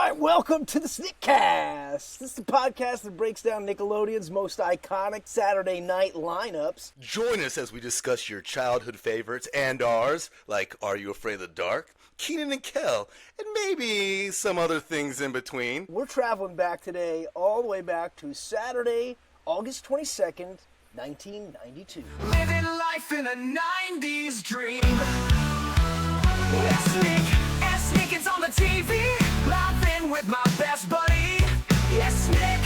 right, welcome to the Snickcast. This is the podcast that breaks down Nickelodeon's most iconic Saturday night lineups. Join us as we discuss your childhood favorites and ours, like Are You Afraid of the Dark, Keenan and Kel, and maybe some other things in between. We're traveling back today, all the way back to Saturday, August 22nd, 1992. Living life in a 90s dream. Yes, Snick is on the TV, laughing with my best buddy. Yes, Snick,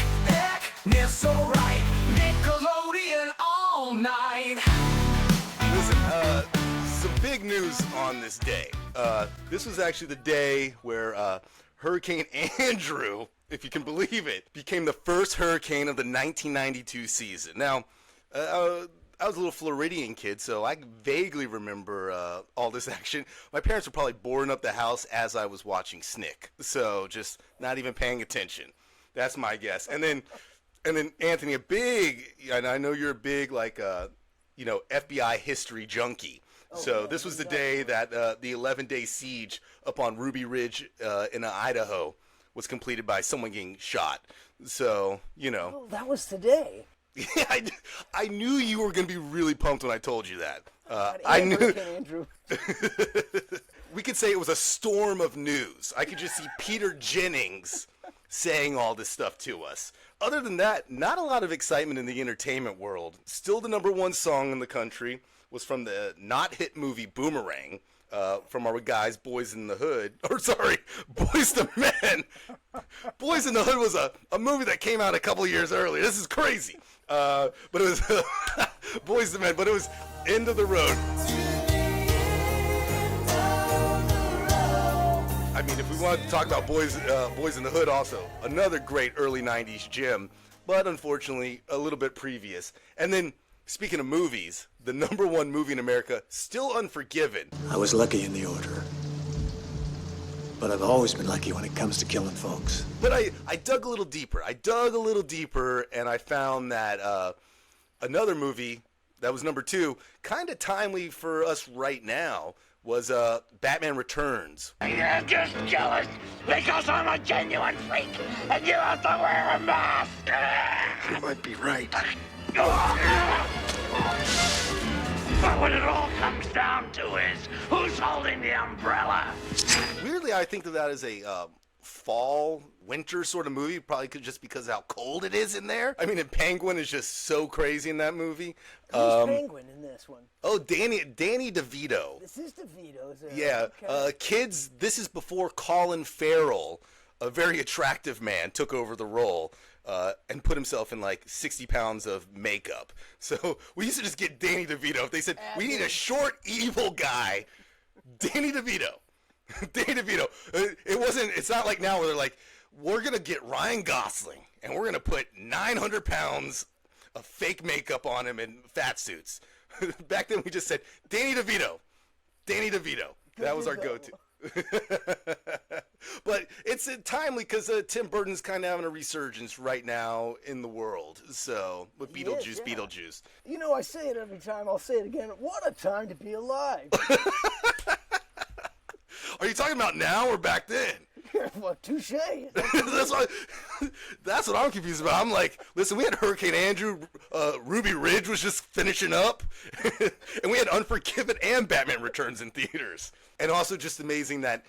so right. Nickelodeon all night. Listen, some big news on this day. This was actually the day where Hurricane Andrew, if you can believe it, became the first hurricane of the 1992 season. Now, I was a little Floridian kid, so I vaguely remember all this action. My parents were probably boarding up the house as I was watching Snick, so just not even paying attention. That's my guess. And then Anthony, and I know you're a big FBI history junkie. So this was the day that the 11-day siege upon Ruby Ridge in Idaho was completed by someone getting shot. So, Oh, that was today. Yeah, I knew you were going to be really pumped when I told you that. I knew. Andrew. We could say it was a storm of news. I could just see Peter Jennings saying all this stuff to us. Other than that, not a lot of excitement in the entertainment world. Still the number one song in the country was from the not hit movie Boomerang, from our guys Boys in the Hood. Boys to Men. Boys in the Hood was a movie that came out a couple years earlier. This is crazy. But it was Boys to Men, but it was End of the Road. I mean, if we wanted to talk about Boys in the Hood also, another great early 90s gem, but unfortunately a little bit previous. And then, speaking of movies, the number one movie in America, still Unforgiven. I was lucky in the order, but I've always been lucky when it comes to killing folks. But I dug a little deeper, and I found that another movie that was number two, kind of timely for us right now, was Batman Returns. You're just jealous because I'm a genuine freak and you have to wear a mask. You might be right. But what it all comes down to is who's holding the umbrella. Weirdly, I think of that as a fall, winter sort of movie, probably just because of how cold it is in there. I mean, and Penguin is just so crazy in that movie. Who's Penguin in this one? Oh, Danny DeVito. This is DeVito, is it? Yeah. Okay. Kids, this is before Colin Farrell, a very attractive man, took over the role and put himself in like 60 pounds of makeup. So we used to just get Danny DeVito. If they said, we need a short, evil guy, Danny DeVito. Danny DeVito. It's not like now where they're like, we're going to get Ryan Gosling and we're going to put 900 pounds of fake makeup on him in fat suits. Back then we just said, Danny DeVito. Danny DeVito. That was our go-to. But it's timely because Tim Burton's kind of having a resurgence right now in the world. So, with Beetlejuice. You know, I say it every time. I'll say it again. What a time to be alive. Are you talking about now or back then? Well, touche. That's what I'm confused about. I'm like, listen, we had Hurricane Andrew, Ruby Ridge was just finishing up, and we had Unforgiven and Batman Returns in theaters. And also just amazing that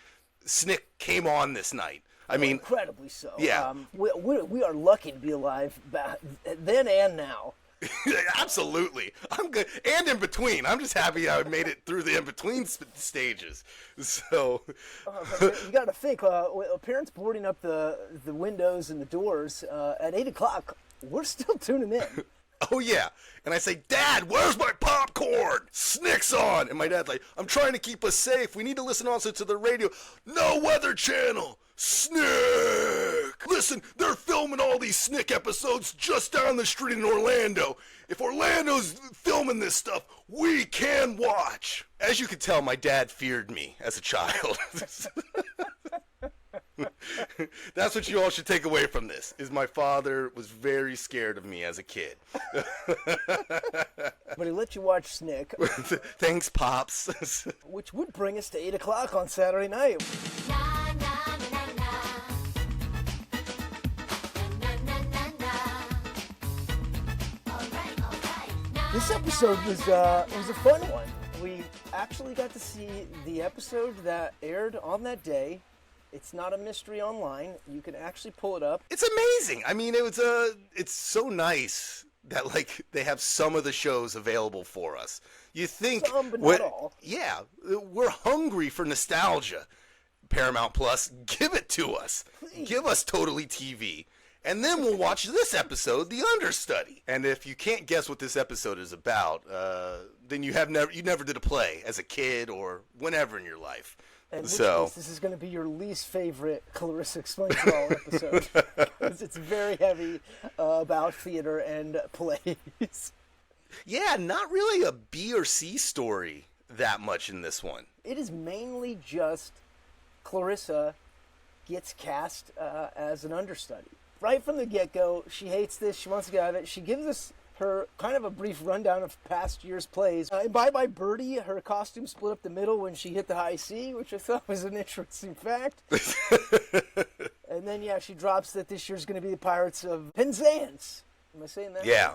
Snick came on this night. I mean, incredibly so. Yeah. We are lucky to be alive then and now. Absolutely. I'm good. And in between. I'm just happy I made it through the in-between stages. So. You got to think, parents boarding up the windows and the doors at 8 o'clock, we're still tuning in. Oh, yeah. And I say, Dad, where's my popcorn? Snick's on. And my dad's like, I'm trying to keep us safe. We need to listen also to the radio. No Weather Channel. Snick. Listen, they're filming all these Snick episodes just down the street in Orlando. If Orlando's filming this stuff, we can watch. As you can tell, my dad feared me as a child. That's what you all should take away from this, is my father was very scared of me as a kid. But he let you watch Snick. Thanks, Pops. Which would bring us to 8 o'clock on Saturday night. This episode was a fun one. We actually got to see the episode that aired on that day. It's not a mystery online. You can actually pull it up. It's amazing. I mean, it's so nice that like they have some of the shows available for us. You think Some, but not all. Yeah, we're hungry for nostalgia. Paramount Plus, give it to us. Please. Give us Totally TV. And then we'll watch this episode, The Understudy. And if you can't guess what this episode is about, then you never did a play as a kid or whenever in your life. In which So case, this is going to be your least favorite Clarissa Explains It All episode. Because it's very heavy about theater and plays. yeah, not really a B or C story that much in this one. It is mainly just Clarissa gets cast as an understudy. Right from the get-go, she hates this. She wants to get out of it. She gives us her kind of a brief rundown of past year's plays. In Bye Bye Birdie, her costume split up the middle when she hit the high C, which I thought was an interesting fact. And then, yeah, she drops that this year's going to be the Pirates of Penzance. Am I saying that? Yeah.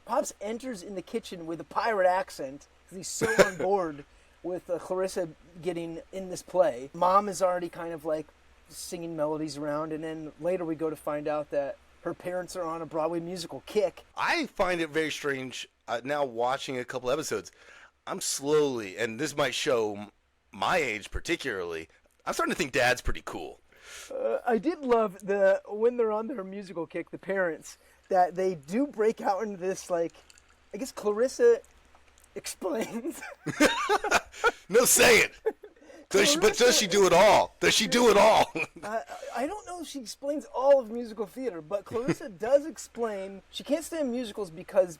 Pops enters in the kitchen with a pirate accent because he's so on board with Clarissa getting in this play. Mom is already kind of like singing melodies around, and then later we go to find out that her parents are on a Broadway musical kick. I find it very strange now watching a couple episodes. I'm slowly, and this might show my age particularly, I'm starting to think Dad's pretty cool. I did love when they're on their musical kick, the parents, that they do break out into this, like, I guess Clarissa explains. No, say it. But does she do it all? Does she do it all? I don't know if she explains all of musical theater, but Clarissa does explain she can't stand musicals because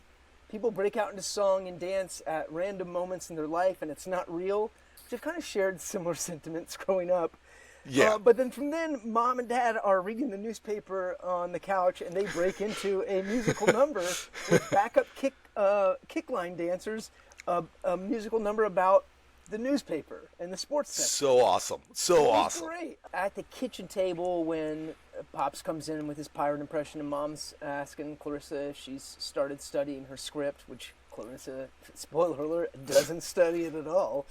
people break out into song and dance at random moments in their life and it's not real. Which I've kind of shared similar sentiments growing up. Yeah. But then from then, Mom and Dad are reading the newspaper on the couch and they break into a musical number with backup kick line dancers, a musical number about the newspaper and the sports section. So awesome. So awesome. Great. At the kitchen table when Pops comes in with his pirate impression and Mom's asking Clarissa if she's started studying her script, which Clarissa, spoiler alert, doesn't study it at all.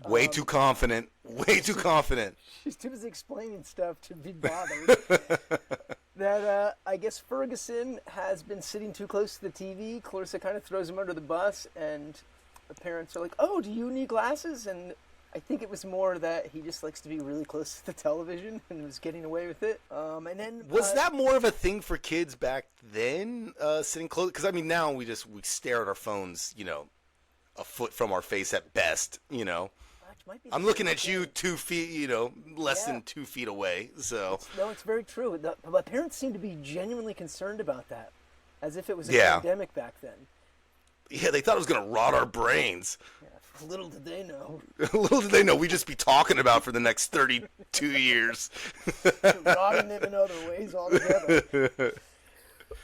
Way too confident. Way too confident. She's too busy explaining stuff to be bothered. That I guess Ferguson has been sitting too close to the TV. Clarissa kind of throws him under the bus and the parents are like, oh, do you need glasses? And I think it was more that he just likes to be really close to the television and was getting away with it. And then Was that more of a thing for kids back then, sitting close? Because, I mean, now we stare at our phones, a foot from our face at best, I'm looking at you 2 feet, less than 2 feet away, so. No, it's very true. The parents seem to be genuinely concerned about that, as if it was a pandemic back then. Yeah, they thought it was going to rot our brains. Yeah, little did they know. Little did they know we'd just be talking about for the next 32 years. Rotting them in other ways altogether.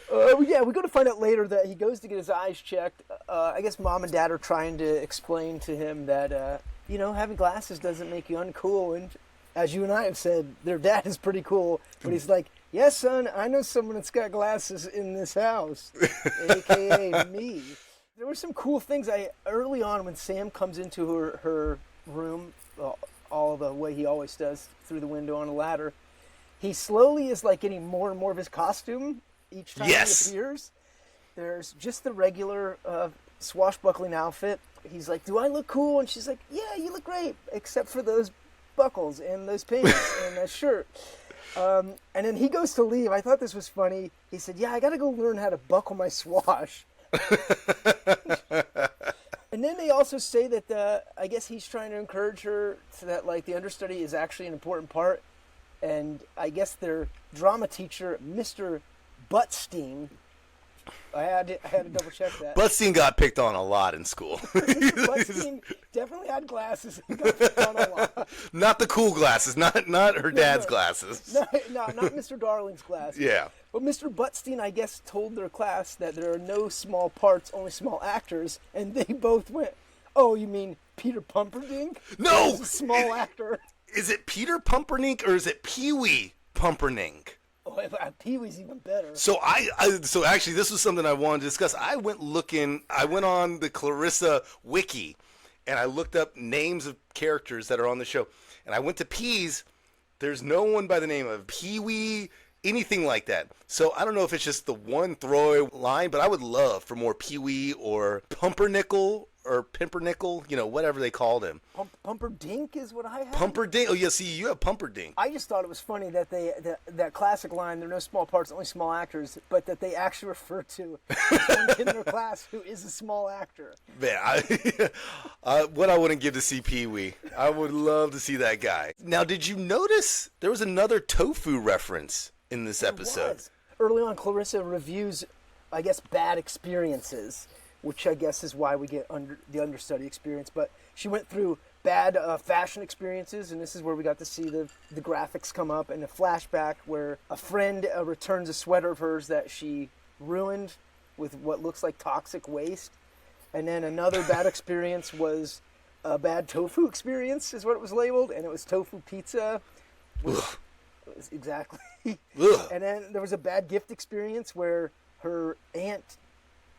Yeah, we go to find out later that he goes to get his eyes checked. I guess Mom and Dad are trying to explain to him that, having glasses doesn't make you uncool. And as you and I have said, their dad is pretty cool. But he's like, yes, son, I know someone that's got glasses in this house, a.k.a. me. There were some cool things. Early on when Sam comes into her room, all the way he always does, through the window on a ladder, he slowly is like getting more and more of his costume each time he appears. There's just the regular swashbuckling outfit. He's like, do I look cool? And she's like, yeah, you look great, except for those buckles and those pants and that shirt. And then he goes to leave. I thought this was funny. He said, yeah, I got to go learn how to buckle my swash. And then they also say that I guess he's trying to encourage her so that like the understudy is actually an important part. And I guess their drama teacher, Mr. Buttstein, I had to double check that. Buttstein got picked on a lot in school. Buttstein definitely had glasses and got picked on a lot. Not the cool glasses, not her dad's glasses. No, not Mr. Darling's glasses. Yeah. But Mr. Buttstein, I guess, told their class that there are no small parts, only small actors, and they both went, oh, you mean Peter Pumperdink? No! He's a small actor. Is it Peter Pumpernickel or is it Pee-wee Pumpernickel? Oh, Pee-wee's even better. So so actually, this was something I wanted to discuss. I went on the Clarissa wiki, and I looked up names of characters that are on the show. And I went to Peas. There's no one by the name of Pee-wee, anything like that. So I don't know if it's just the one throwaway line, but I would love for more Pee-wee or Pumpernickel or Pimpernickel, whatever they called him. Pumperdink is what I have. Pumperdink. Oh, yeah, see, you have Pumperdink. I just thought it was funny that that classic line, there are no small parts, only small actors, but that they actually refer to one kid in their class who is a small actor. Man, what I wouldn't give to see Pee-wee. I would love to see that guy. Now, did you notice there was another tofu reference in this episode? Early on, Clarissa reviews, I guess, bad experiences, which I guess is why we get the understudy experience. But she went through bad fashion experiences, and this is where we got to see the graphics come up, and a flashback where a friend returns a sweater of hers that she ruined with what looks like toxic waste. And then another bad experience was a bad tofu experience, is what it was labeled, and it was tofu pizza. Exactly. Ugh. And then there was a bad gift experience where her aunt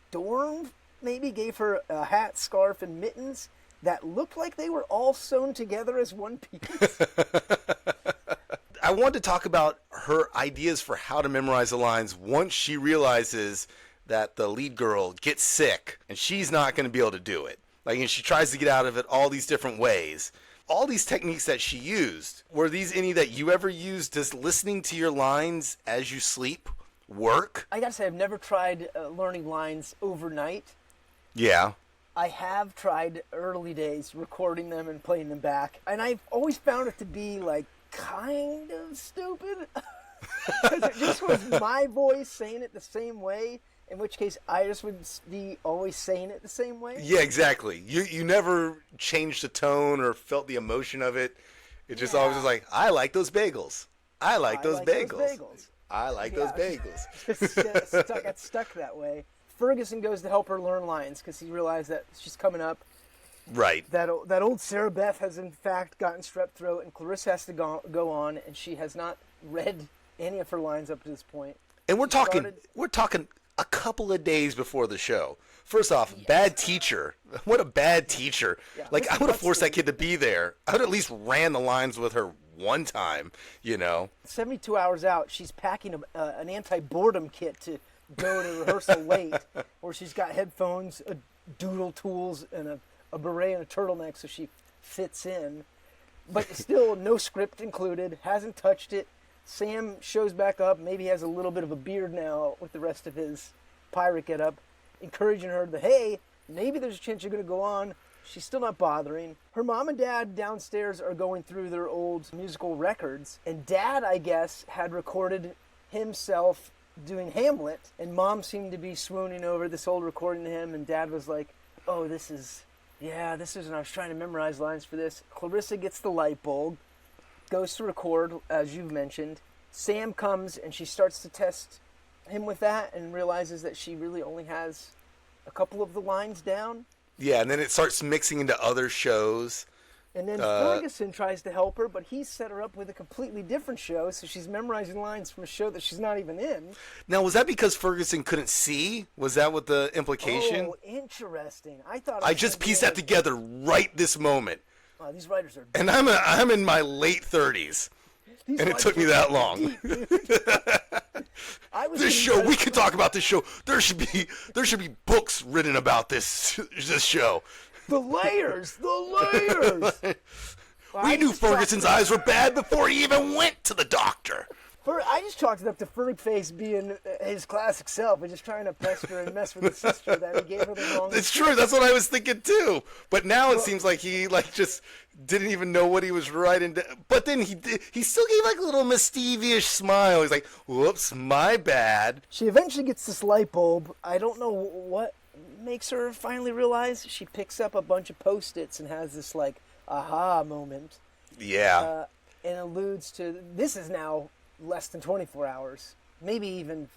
Dorm maybe gave her a hat, scarf, and mittens that looked like they were all sewn together as one piece. I wanted to talk about her ideas for how to memorize the lines once she realizes that the lead girl gets sick and she's not going to be able to do it. And she tries to get out of it all these different ways. All these techniques that she used, were these any that you ever used? Does listening to your lines as you sleep work? I gotta say, I've never tried learning lines overnight. Yeah. I have tried early days recording them and playing them back, and I've always found it to be kind of stupid. Because it just was my voice saying it the same way, in which case I just would be always saying it the same way. Yeah, exactly. You never changed the tone or felt the emotion of it. It just always was like, I like those bagels. I like those bagels. I like those bagels. Got stuck that way. Ferguson goes to help her learn lines because he realized that she's coming up. Right. That old Sarah Beth has in fact gotten strep throat, and Clarissa has to go on, and she has not read any of her lines up to this point. And we're talking a couple of days before the show. First off, bad teacher. What a bad teacher. Yeah, I would have forced that kid to be there. I would have at least ran the lines with her one time, 72 hours out, she's packing an anti-boredom kit to go to rehearsal late, where she's got headphones, doodle tools, and a beret and a turtleneck so she fits in. But still, no script included, hasn't touched it. Sam shows back up, maybe has a little bit of a beard now with the rest of his pirate getup, encouraging her that, hey, maybe there's a chance you're going to go on. She's still not bothering. Her mom and dad downstairs are going through their old musical records, and Dad, I guess, had recorded himself doing Hamlet, and Mom seemed to be swooning over this old recording to him, and Dad was like, oh, this is when I was trying to memorize lines for this. Clarissa gets the light bulb, goes to record, as you've mentioned. Sam comes, and she starts to test him with that, and realizes that she really only has a couple of the lines down. Yeah, and then it starts mixing into other shows. And then Ferguson tries to help her, but he's set her up with a completely different show, so she's memorizing lines from a show that she's not even in. Now, was that because Ferguson couldn't see? Was that what the implication? Oh, interesting. I just pieced that together right this moment. Oh, these writers are... And I'm in my late 30s, and it took me that long. This show, we could talk about this show. There should be books written about this show. The layers! We knew Ferguson's eyes were bad before he even went to the doctor. I just chalked it up to Fergface being his classic self and just trying to pester and mess with his sister that he gave her the wrong... It's true, that's what I was thinking too. But now it seems like he just didn't even know what he was writing. But then he still gave a little mischievous smile. He's like, whoops, my bad. She eventually gets this light bulb. I don't know what makes her finally realize. She picks up a bunch of Post-its and has this aha moment. Yeah. And alludes to, this is now less than 24 hours, maybe even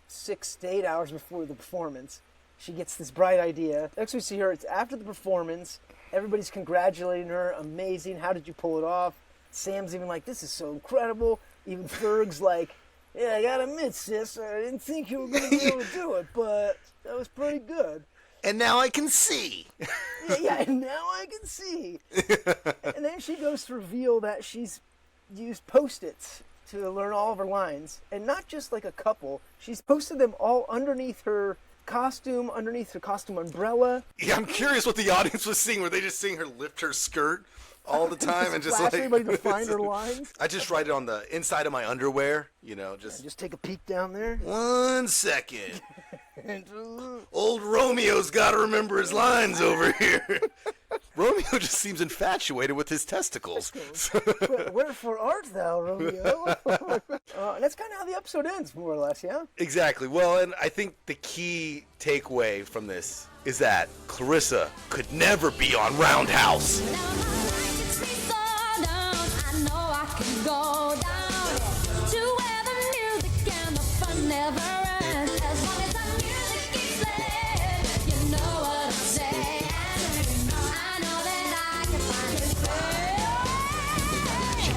6 to 8 hours before the performance. She gets this bright idea. Next we see her, it's after the performance. Everybody's congratulating her. Amazing. How did you pull it off? Sam's even like, this is so incredible. Even Ferg's like, Yeah, I gotta admit, sis, I didn't think you were gonna be able to do it, but that was pretty good. And now I can see. Yeah, and now I can see. And then she goes to reveal that she's used Post-its to learn all of her lines. And not just like a couple. She's posted them all underneath her costume umbrella. Yeah, I'm curious what the audience was seeing. Were they just seeing her lift her skirt all the time and just flash like everybody to find her lines? I just write it on the inside of my underwear, Just take a peek down there. 1 second. Old Romeo's got to remember his lines over here. Romeo just seems infatuated with his testicles. Wherefore art thou, Romeo? And that's kind of how the episode ends, more or less, yeah? Exactly. Well, and I think the key takeaway from this is that Clarissa could never be on Roundhouse.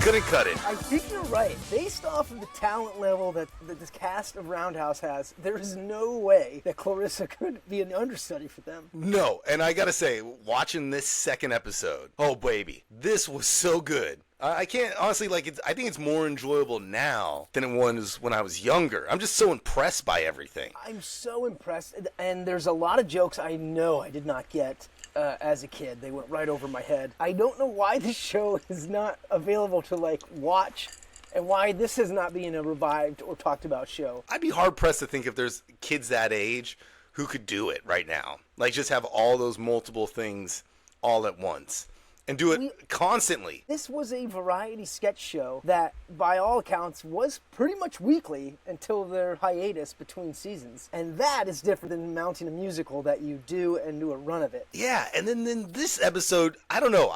Couldn't cut it. I think you're right. Based off of the talent level that this cast of Roundhouse has, there is no way that Clarissa could be an understudy for them. No, and I gotta say, watching this second episode, oh baby, this was so good. I can't honestly I think it's more enjoyable now than it was when I was younger. I'm just so impressed by everything. I'm so impressed, and there's a lot of jokes I know I did not get as a kid. They went right over my head. I don't know why this show is not available to watch, and why this is not being a revived or talked about show. I'd be hard pressed to think if there's kids that age who could do it right now. Just have all those multiple things all at once. And do it constantly. This was a variety sketch show that, by all accounts, was pretty much weekly until their hiatus between seasons. And that is different than mounting a musical that you do and do a run of it. Yeah, and then this episode, I don't know,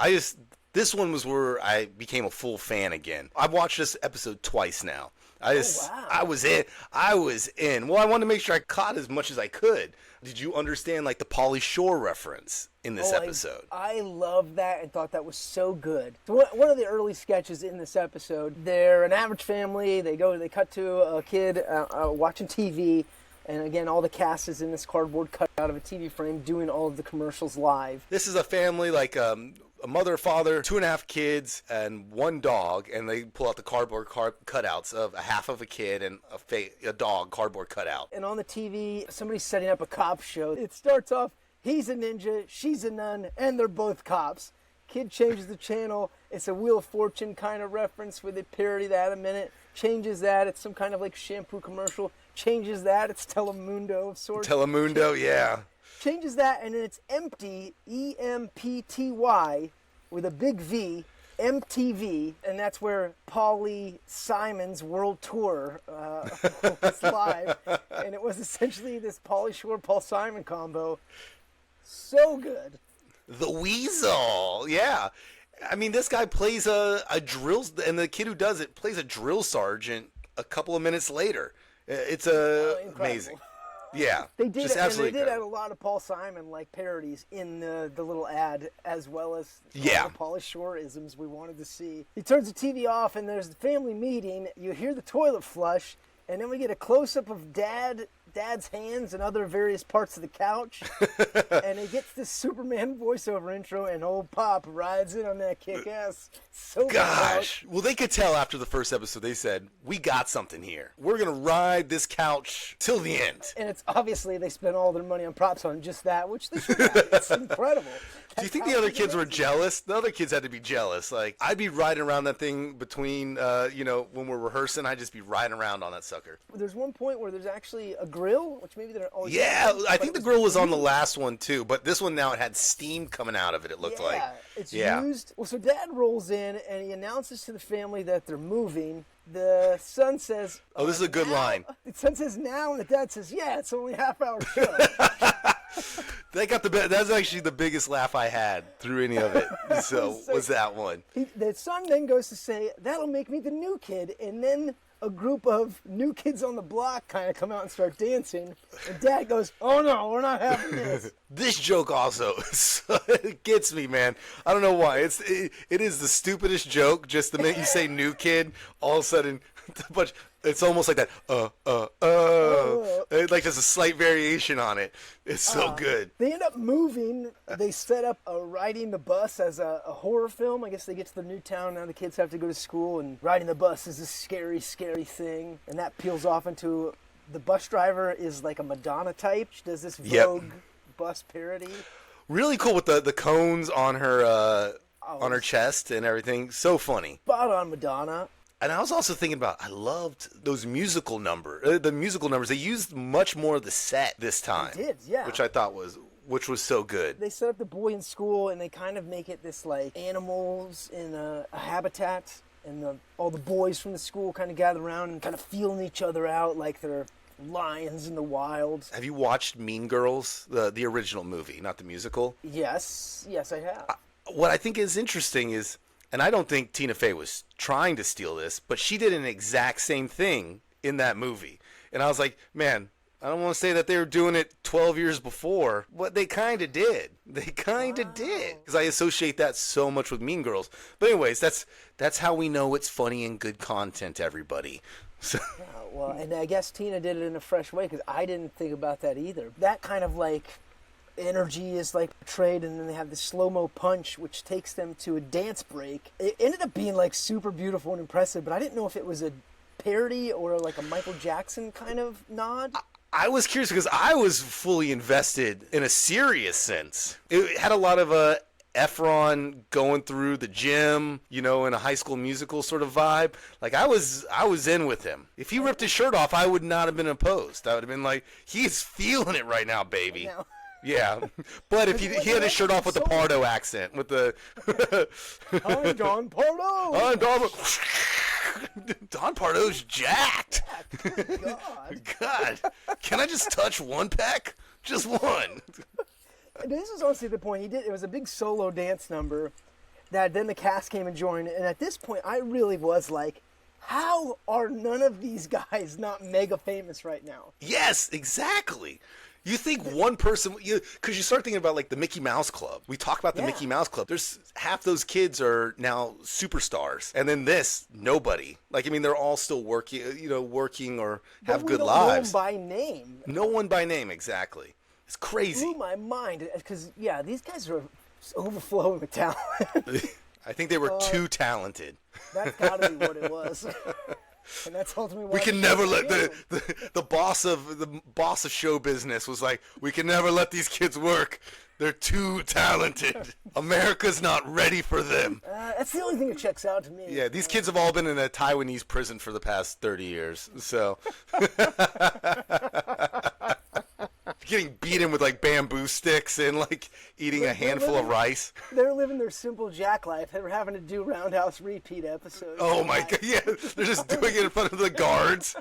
this one was where I became a full fan again. I've watched this episode twice now. Wow. I was in. Well, I wanted to make sure I caught as much as I could. Did you understand the Pauly Shore reference in this episode? I loved that and thought that was so good. So one of the early sketches in this episode, they're an average family. They cut to a kid watching TV. And again, all the cast is in this cardboard cut out of a TV frame doing all of the commercials live. This is a family a mother, father, 2.5 kids, and 1 dog, and they pull out the cardboard cutouts of a half of a kid and a dog cardboard cutout. And on the TV, somebody's setting up a cop show. It starts off, he's a ninja, she's a nun, and they're both cops. Kid changes the channel. It's a Wheel of Fortune kind of reference where they parody that a minute. Changes that. It's some kind of shampoo commercial. Changes that. It's Telemundo of sorts. Telemundo, yeah. Changes that, and then it's empty, EMPTY, with a big V, MTV, and that's where Pauly Simon's world tour was live, and it was essentially this Pauly Shore, Paul Simon combo. So good. The Weasel, yeah. I mean, this guy plays a drill, and the kid who does it plays a drill sergeant a couple of minutes later. It's amazing. Yeah, they did. Just absolutely they did add a lot of Paul Simon parodies in the little ad, as well as the Pauly Shore isms we wanted to see. He turns the TV off, and there's the family meeting. You hear the toilet flush, and then we get a close up of Dad's hands and other various parts of the couch, and it gets this Superman voiceover intro, and old Pop rides in on that kick-ass. Gosh, well, they could tell after the first episode. They said, "We got something here. We're gonna ride this couch till the end." And it's obviously they spent all their money on props on just that, which they should have. It's incredible. Do you think the other kids were jealous? The other kids had to be jealous. I'd be riding around that thing between, when we're rehearsing, I'd just be riding around on that sucker. There's one point where there's actually a grill, which maybe they're always. Yeah, I think the grill was on the last one too, but this one now it had steam coming out of it. It looked like. Yeah, it's used. Well, so Dad rolls in and he announces to the family that they're moving. The son says, "Oh, this is a good line." The son says, "Now," and the dad says, "Yeah, it's only a half-hour show." That's actually the biggest laugh I had through any of it. So was that one. The son then goes to say, "That'll make me the new kid," and then a group of new kids on the block kind of come out and start dancing, and Dad goes, "Oh no, we're not having this." This joke also it gets me, man. I don't know why. It is the stupidest joke. Just the minute you say "new kid," all of a sudden but it's almost like that. Like there's a slight variation on it. It's so good. They end up moving. They set up riding the bus as a horror film. I guess they get to the new town. Now the kids have to go to school, and riding the bus is a scary, scary thing. And that peels off into the bus driver is like a Madonna type. She does this Vogue bus parody. Really cool with the cones on her chest and everything. So funny. Spot on Madonna. And I was also thinking about, I loved those musical numbers. The musical numbers, they used much more of the set this time. They did, yeah. Which I thought was so good. They set up the boy in school, and they kind of make it this, like, animals in a habitat. And all the boys from the school kind of gather around and kind of feeling each other out like they're lions in the wild. Have you watched Mean Girls, the original movie, not the musical? Yes, I have. What I think is interesting is, and I don't think Tina Fey was trying to steal this, but she did an exact same thing in that movie. And I was like, man, I don't want to say that they were doing it 12 years before, but they kind of did. They kind of did. Because I associate that so much with Mean Girls. But anyways, that's how we know it's funny and good content, everybody. So. Yeah, well, and I guess Tina did it in a fresh way, because I didn't think about that either. That kind of, like, energy is like portrayed, and then they have the slow-mo punch, which takes them to a dance break. It ended up being like super beautiful and impressive, but I didn't know if it was a parody or like a Michael Jackson kind of nod. I was curious because I was fully invested in a serious sense. It had a lot of Efron going through the gym, in a High School Musical sort of vibe. Like I was in with him. If he ripped his shirt off, I would not have been opposed. I would have been like, he's feeling it right now, baby. Yeah, but if he had his shirt off with the Pardo accent, with the I'm Don Pardo. I'm Don. Don Pardo's jacked. God, can I just touch one peck? Just one. This is honestly the point. It was a big solo dance number that then the cast came and joined, and at this point, I really was like, how are none of these guys not mega famous right now? Yes, exactly. You think one person, because you start thinking about like the Mickey Mouse Club. We talk about the Mickey Mouse Club. There's half those kids are now superstars, and then nobody. Like I mean, they're all still working, working or have good lives. No one by name. No one by name, exactly. It's crazy. It blew my mind because these guys are overflowing with talent. I think they were too talented. That's gotta be what it was. And that's ultimately why we can never let the boss of show business was like, we can never let these kids work. They're too talented. America's not ready for them. That's the only thing that checks out to me. Yeah, these kids have all been in a Taiwanese prison for the past 30 years. So getting beaten with like bamboo sticks and like eating a handful of rice. They're living their simple Jack life. They're having to do Roundhouse repeat episodes. Oh my God! Yeah, they're just doing it in front of the guards.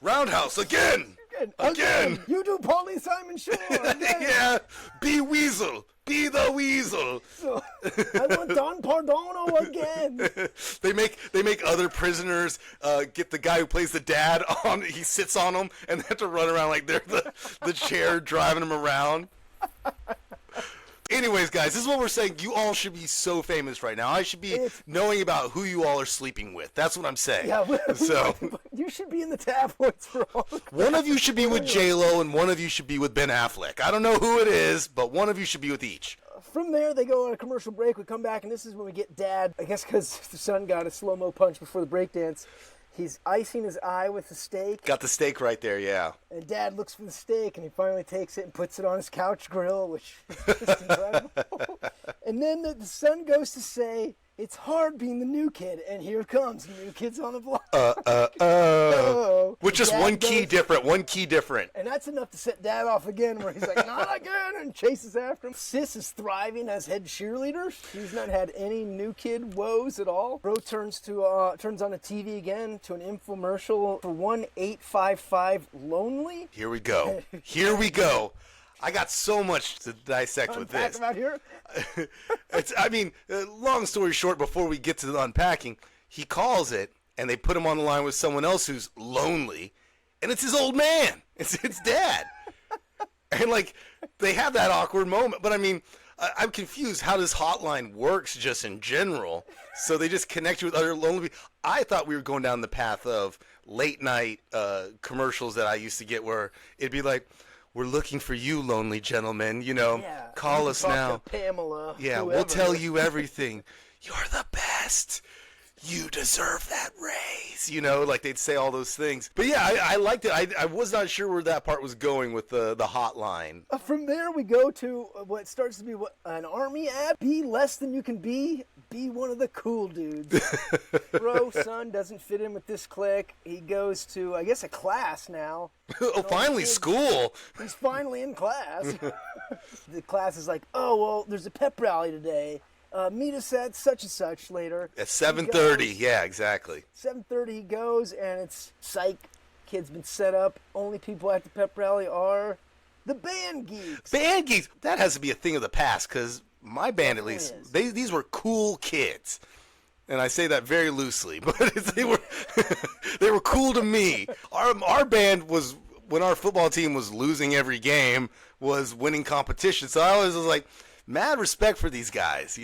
Roundhouse again. You do Paulie Simon Shore. Yeah, be Weasel. Be the Weasel. So, I want Don Pardono again. They make other prisoners get the guy who plays the dad on. He sits on them, and they have to run around like they're the chair driving them around. Anyways, guys, this is what we're saying. You all should be so famous right now. I should be knowing about who you all are sleeping with. That's what I'm saying. Yeah, so you should be in the tabloids for all. One of you should be with J-Lo, and one of you should be with Ben Affleck. I don't know who it is, but one of you should be with each. From there, they go on a commercial break. We come back, and this is when we get Dad. I guess because the son got a slow-mo punch before the breakdance. He's icing his eye with the steak. Got the steak right there, yeah. And Dad looks for the steak, and he finally takes it and puts it on his couch grill, which is just incredible. And then the son goes to say, it's hard being the new kid, and here comes the new kids on the block. With just one key different. And that's enough to set Dad off again, where he's like, not again, and chases after him. Sis is thriving as head cheerleader. He's not had any new kid woes at all. Bro turns on the TV again to an infomercial for 1-855 Lonely. Here we go. I got so much to dissect with this. About here? Long story short, before we get to the unpacking, he calls it, and they put him on the line with someone else who's lonely, and it's his old man. It's Dad. And, like, they have that awkward moment. But, I'm confused how this hotline works just in general. So they just connect you with other lonely people. I thought we were going down the path of late night commercials that I used to get where it'd be like, we're looking for you, lonely gentlemen. Call us now. Pamela. Yeah, whoever. we'll tell you everything. You're the best. You deserve that raise. Like they'd say all those things. But yeah, I liked it. I was not sure where that part was going with the hotline. From there, we go to what starts to be an army ad. Be less than you can be. Be one of the cool dudes. Bro, son, doesn't fit in with this clique. He goes to, I guess, a class now. Oh, finally, school. He's finally in class. The class is like, oh, well, there's a pep rally today. Meet us at such and such later. At 7:30, yeah, exactly. 7:30 he goes, and it's psych. Kid's been set up. Only people at the pep rally are the band geeks. Band geeks. That has to be a thing of the past, because my band, at least, these were cool kids. And I say that very loosely, but they were cool to me. Our band was, when our football team was losing every game, was winning competition. So I always was like, mad respect for these guys.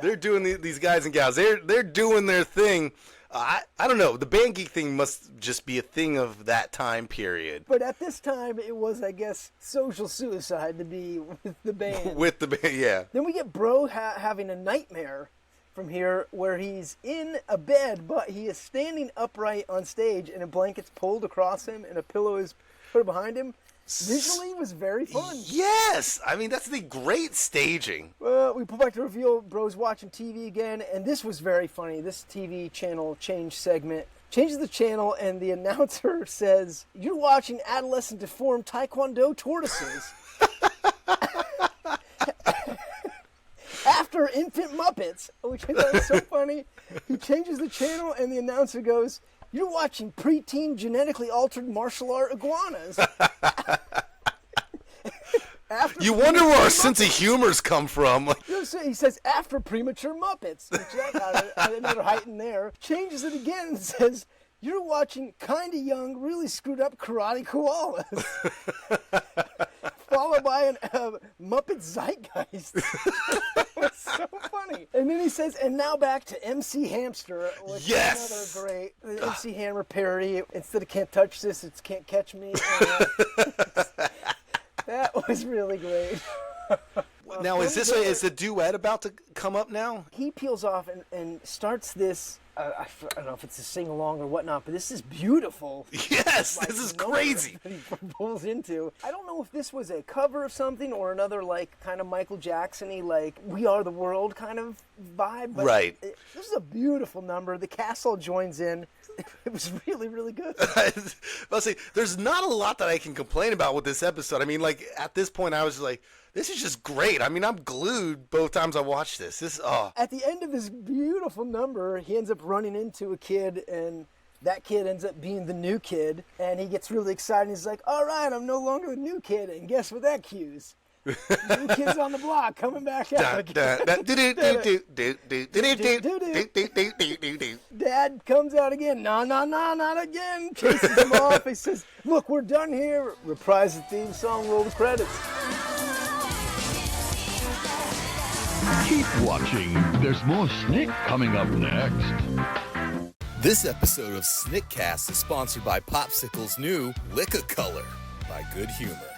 They're doing these guys and gals. They're doing their thing. I don't know. The band geek thing must just be a thing of that time period. But at this time, it was, I guess, social suicide to be with the band. With the band, yeah. Then we get Bro having a nightmare from here where he's in a bed, but he is standing upright on stage and a blanket's pulled across him and a pillow is put behind him. Visually, it was very fun. Yes! I mean, that's the great staging. We pull back to reveal Bro's watching TV again, and this was very funny. This TV channel change segment changes the channel, and the announcer says, "You're watching adolescent deformed Taekwondo tortoises." After infant Muppets, which I thought was so funny. He changes the channel, and the announcer goes, "You're watching preteen genetically altered martial art iguanas." You wonder where our sense of humor's come from. He says, after premature Muppets. Which that had another heighten there. Changes it again and says, "You're watching kinda young, really screwed up karate koalas." Followed by a Muppet zeitgeist. It was so funny. And then he says, "And now back to MC Hamster," which is another great MC Hammer parody. Instead of "Can't touch this," it's "Can't catch me." That was really great. Now, is the duet about to come up now? He peels off and starts this. I don't know if it's a sing-along or whatnot, but this is beautiful. Yes, this is crazy. That he pulls into. I don't know if this was a cover of something or another, kind of Michael Jackson-y, "We Are the World" kind of vibe. But right. This is a beautiful number. The cast all joins in. It was really, really good. I'll say, there's not a lot that I can complain about with this episode. I mean, at this point, I was just like, this is just great. I mean, I'm glued both times I watched this. At the end of this beautiful number, he ends up running into a kid, and that kid ends up being the new kid, and he gets really excited. He's like, "All right, I'm no longer the new kid," and guess what that cues? New kids on the block coming back out again. Dad comes out again. No, not again. Chases him off. He says, "Look, we're done here." Reprise the theme song, roll the credits. Keep watching. There's more Snick coming up next. This episode of Snickcast is sponsored by Popsicle's new Lick-A-Color by Good Humor.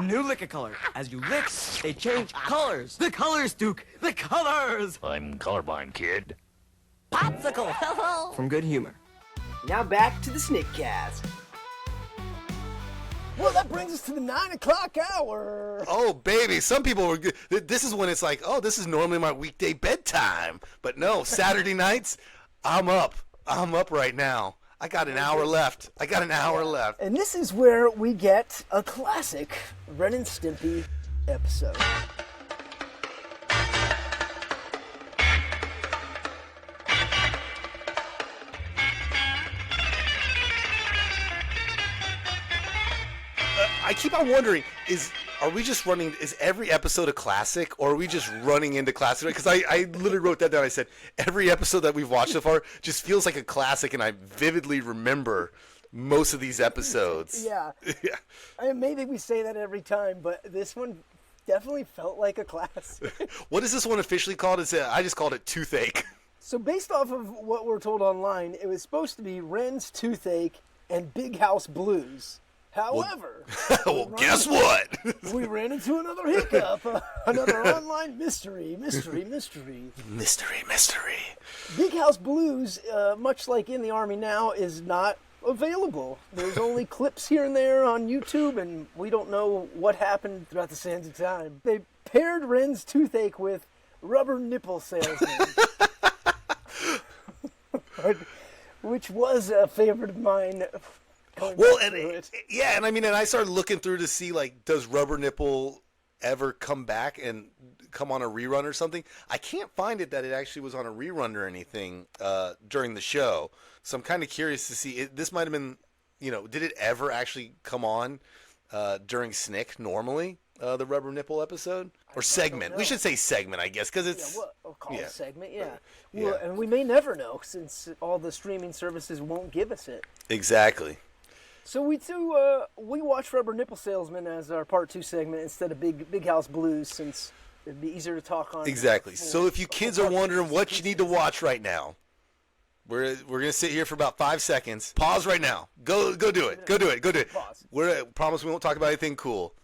New Lick-A-Color. As you lick, they change colors. The colors, Duke. The colors. I'm colorblind, kid. Popsicle. From Good Humor. Now back to the Snickcast. Well, that brings us to the 9 o'clock hour. Oh, baby. Some people were good. This is when it's like, oh, this is normally my weekday bedtime. But no, Saturday nights, I'm up. I'm up right now. I got an hour left. And this is where we get a classic Ren and Stimpy episode. I keep on wondering, is every episode a classic, or are we just running into classic? Because I literally wrote that down. I said, every episode that we've watched so far just feels like a classic, and I vividly remember most of these episodes. Yeah. Yeah. I mean, maybe we say that every time, but this one definitely felt like a class. What is this one officially called? I just called it Toothache. So based off of what we're told online, it was supposed to be Ren's Toothache and Big House Blues. However, Well, guess what? we ran into another hiccup, another online mystery. Mystery. Big House Blues, much like In the Army Now, is not available. There's only clips here and there on YouTube, and we don't know what happened throughout the sands of time. They paired Ren's Toothache with Rubber Nipple Salesman, which was a favorite of mine. Well, and I mean, and I started looking through to see, like, does Rubber Nipple ever come back and come on a rerun or something? I can't find it that it actually was on a rerun or anything during the show. So I'm kind of curious to see. This might have been, did it ever actually come on during Snick normally, the Rubber Nipple episode? Or segment. We should say segment, I guess, because it's... We'll call it a segment, yeah. Yeah. Well, and we may never know, since all the streaming services won't give us it. Exactly. So we watched Rubber Nipple Salesman as our part 2 segment instead of Big House Blues, since it'd be easier to talk on. Exactly. So if you kids are wondering what you need to watch right now, we're gonna sit here for about 5 seconds. Pause right now. Go do it. Go do it. Pause. Promise we won't talk about anything cool.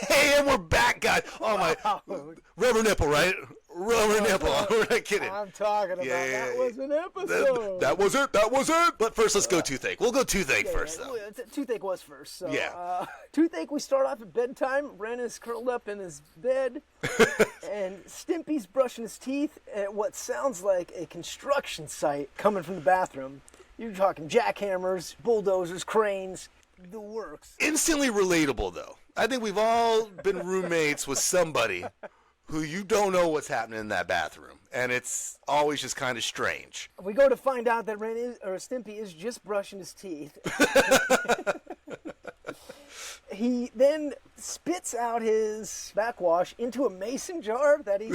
Hey, and we're back, guys. Oh my, Rubber Nipple, right? Rubber Nipple. We're not kidding. I'm talking about that was an episode. That was it. But first, let's go Toothache. We'll go Toothache first, though. Toothache was first. So, Yeah. Toothache, we start off at bedtime. Ren is curled up in his bed, and Stimpy's brushing his teeth at what sounds like a construction site coming from the bathroom. You're talking jackhammers, bulldozers, cranes, the works. Instantly relatable, though. I think we've all been roommates with somebody who you don't know what's happening in that bathroom, and it's always just kind of strange. We go to find out that Stimpy is just brushing his teeth. He then spits out his backwash into a mason jar that he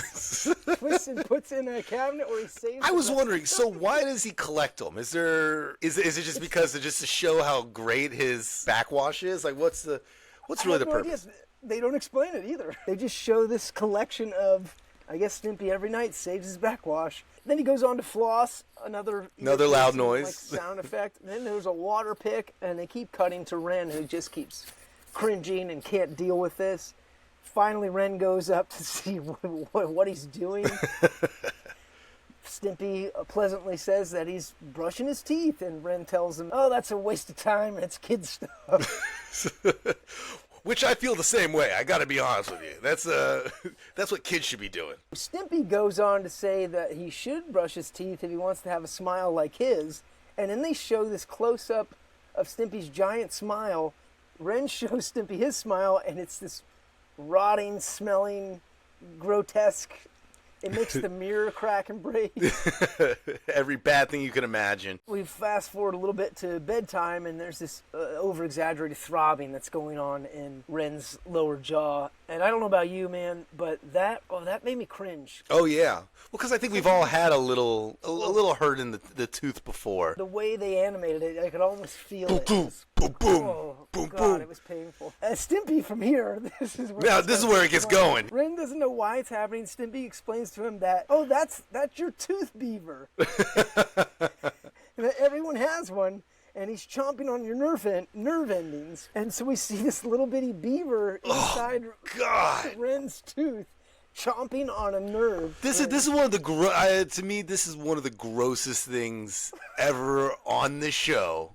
twists and puts in a cabinet where he saves. I was wondering, so why does he collect them? Is it just because just to show how great his backwash is? Like, what's really the purpose? They don't explain it either. They just show this collection of, I guess, Stimpy every night saves his backwash. Then he goes on to floss, another loud noise, like sound effect. Then there's a water pick, and they keep cutting to Ren, who just keeps cringing and can't deal with this. Finally, Ren goes up to see what he's doing. Stimpy pleasantly says that he's brushing his teeth, and Ren tells him, "Oh, that's a waste of time. It's kid stuff." Which I feel the same way. I got to be honest with you. That's what kids should be doing. Stimpy goes on to say that he should brush his teeth if he wants to have a smile like his, and then they show this close-up of Stimpy's giant smile. Ren shows Stimpy his smile, and it's this rotting, smelling, grotesque. It makes the mirror crack and break. Every bad thing you can imagine. We fast forward a little bit to bedtime, and there's this over-exaggerated throbbing that's going on in Ren's lower jaw. And I don't know about you, man, but that made me cringe. Oh, yeah. Well, because I think we've all had a little hurt in the tooth before. The way they animated it, I could almost feel it. Boom, boom, boom, Oh, boom, God, boom. it was painful. Stimpy from here, this is where it gets going. Ren doesn't know why it's happening. Stimpy explains to him that, oh, that's your tooth beaver. That everyone has one, and he's chomping on your nerve endings. And so we see this little bitty beaver inside Ren's tooth, chomping on a nerve. This is one of the to me, this is one of the grossest things ever on this show.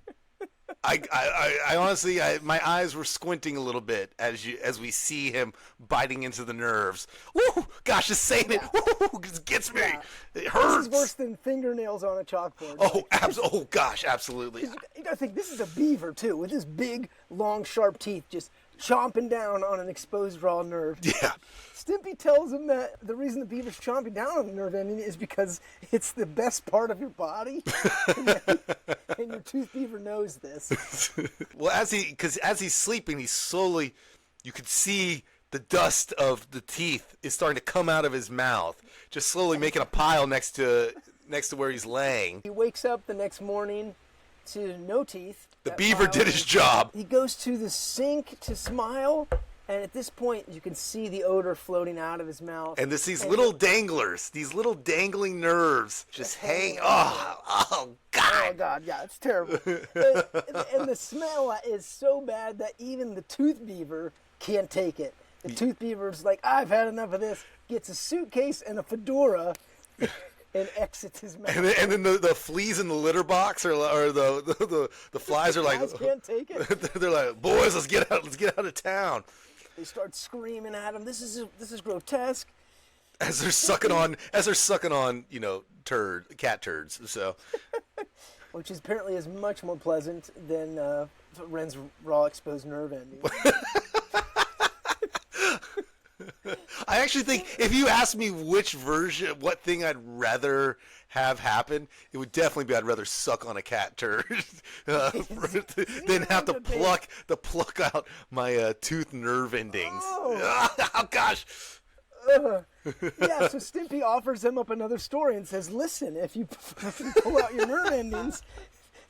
I honestly, my eyes were squinting a little bit as we see him biting into the nerves. Woo! Gosh, just saying it, woo, it gets me. Yeah. It hurts. This is worse than fingernails on a chalkboard. Oh gosh, absolutely. You gotta think, this is a beaver too, with his big, long, sharp teeth, just chomping down on an exposed raw nerve. Yeah. Stimpy tells him that the reason the beaver's chomping down on the nerve ending is because it's the best part of your body, and your tooth beaver knows this. Well, as he's sleeping, he's slowly, you could see the dust of the teeth is starting to come out of his mouth, just slowly making a pile next to where he's laying. He wakes up the next morning to no teeth. The beaver did his job. He goes to the sink to smile, and at this point, you can see the odor floating out of his mouth. And these little danglers, these little dangling nerves just hang. Oh, God. Oh, God, yeah, it's terrible. and the smell is so bad that even the tooth beaver can't take it. The tooth beaver's like, I've had enough of this. Gets a suitcase and a fedora and exits his mouth. And then the fleas in the litter box or the flies are like, flies can't take it. They're like, boys, let's get out of town. They start screaming at him. This is grotesque. As they're sucking on, cat turds. So, which is apparently is much more pleasant than Ren's raw exposed nerve ending. I actually think if you ask me what thing I'd rather have happen, it would definitely be I'd rather suck on a cat turd than have to pluck out my tooth nerve endings. Oh gosh. Yeah, so Stimpy offers him up another story and says, listen, if you pull out your nerve endings,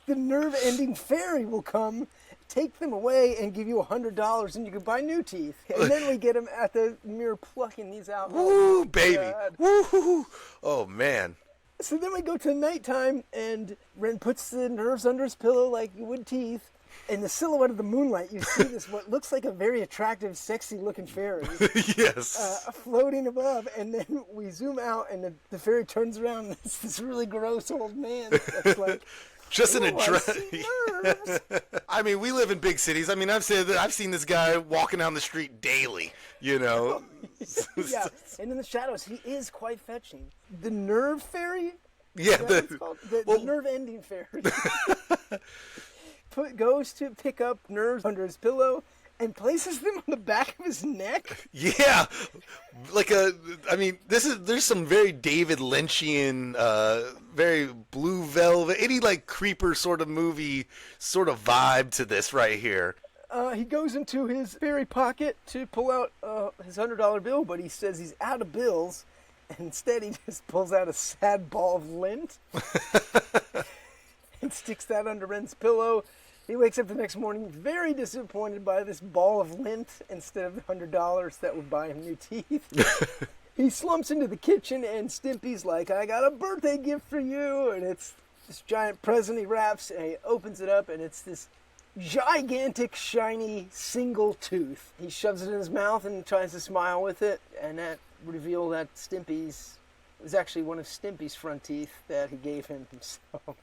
the nerve ending fairy will come, take them away, and give you $100, and you can buy new teeth. And then we get him at the mirror plucking these out. Woo, baby. Woo. Oh, man. So then we go to nighttime, and Ren puts the nerves under his pillow like you would teeth. In the silhouette of the moonlight, you see this what looks like a very attractive, sexy-looking fairy. Yes. Floating above, and then we zoom out, and the fairy turns around, and it's this really gross old man that's like... Just an address. I mean, we live in big cities. I mean, I've seen this guy walking down the street daily, Yeah, and in the shadows, he is quite fetching. The nerve fairy? Yeah, the nerve ending fairy. Goes to pick up nerves under his pillow and places them on the back of his neck. Yeah, there's some very David Lynchian, very Blue Velvet, any like creeper sort of movie sort of vibe to this right here. He goes into his fairy pocket to pull out his $100 bill, but he says he's out of bills, and instead he just pulls out a sad ball of lint and sticks that under Ren's pillow. He wakes up the next morning very disappointed by this ball of lint instead of the $100 that would buy him new teeth. He slumps into the kitchen, and Stimpy's like, I got a birthday gift for you. And it's this giant present he wraps, and he opens it up, and it's this gigantic, shiny, single tooth. He shoves it in his mouth and tries to smile with it, and that reveals that it was actually one of Stimpy's front teeth that he gave him himself.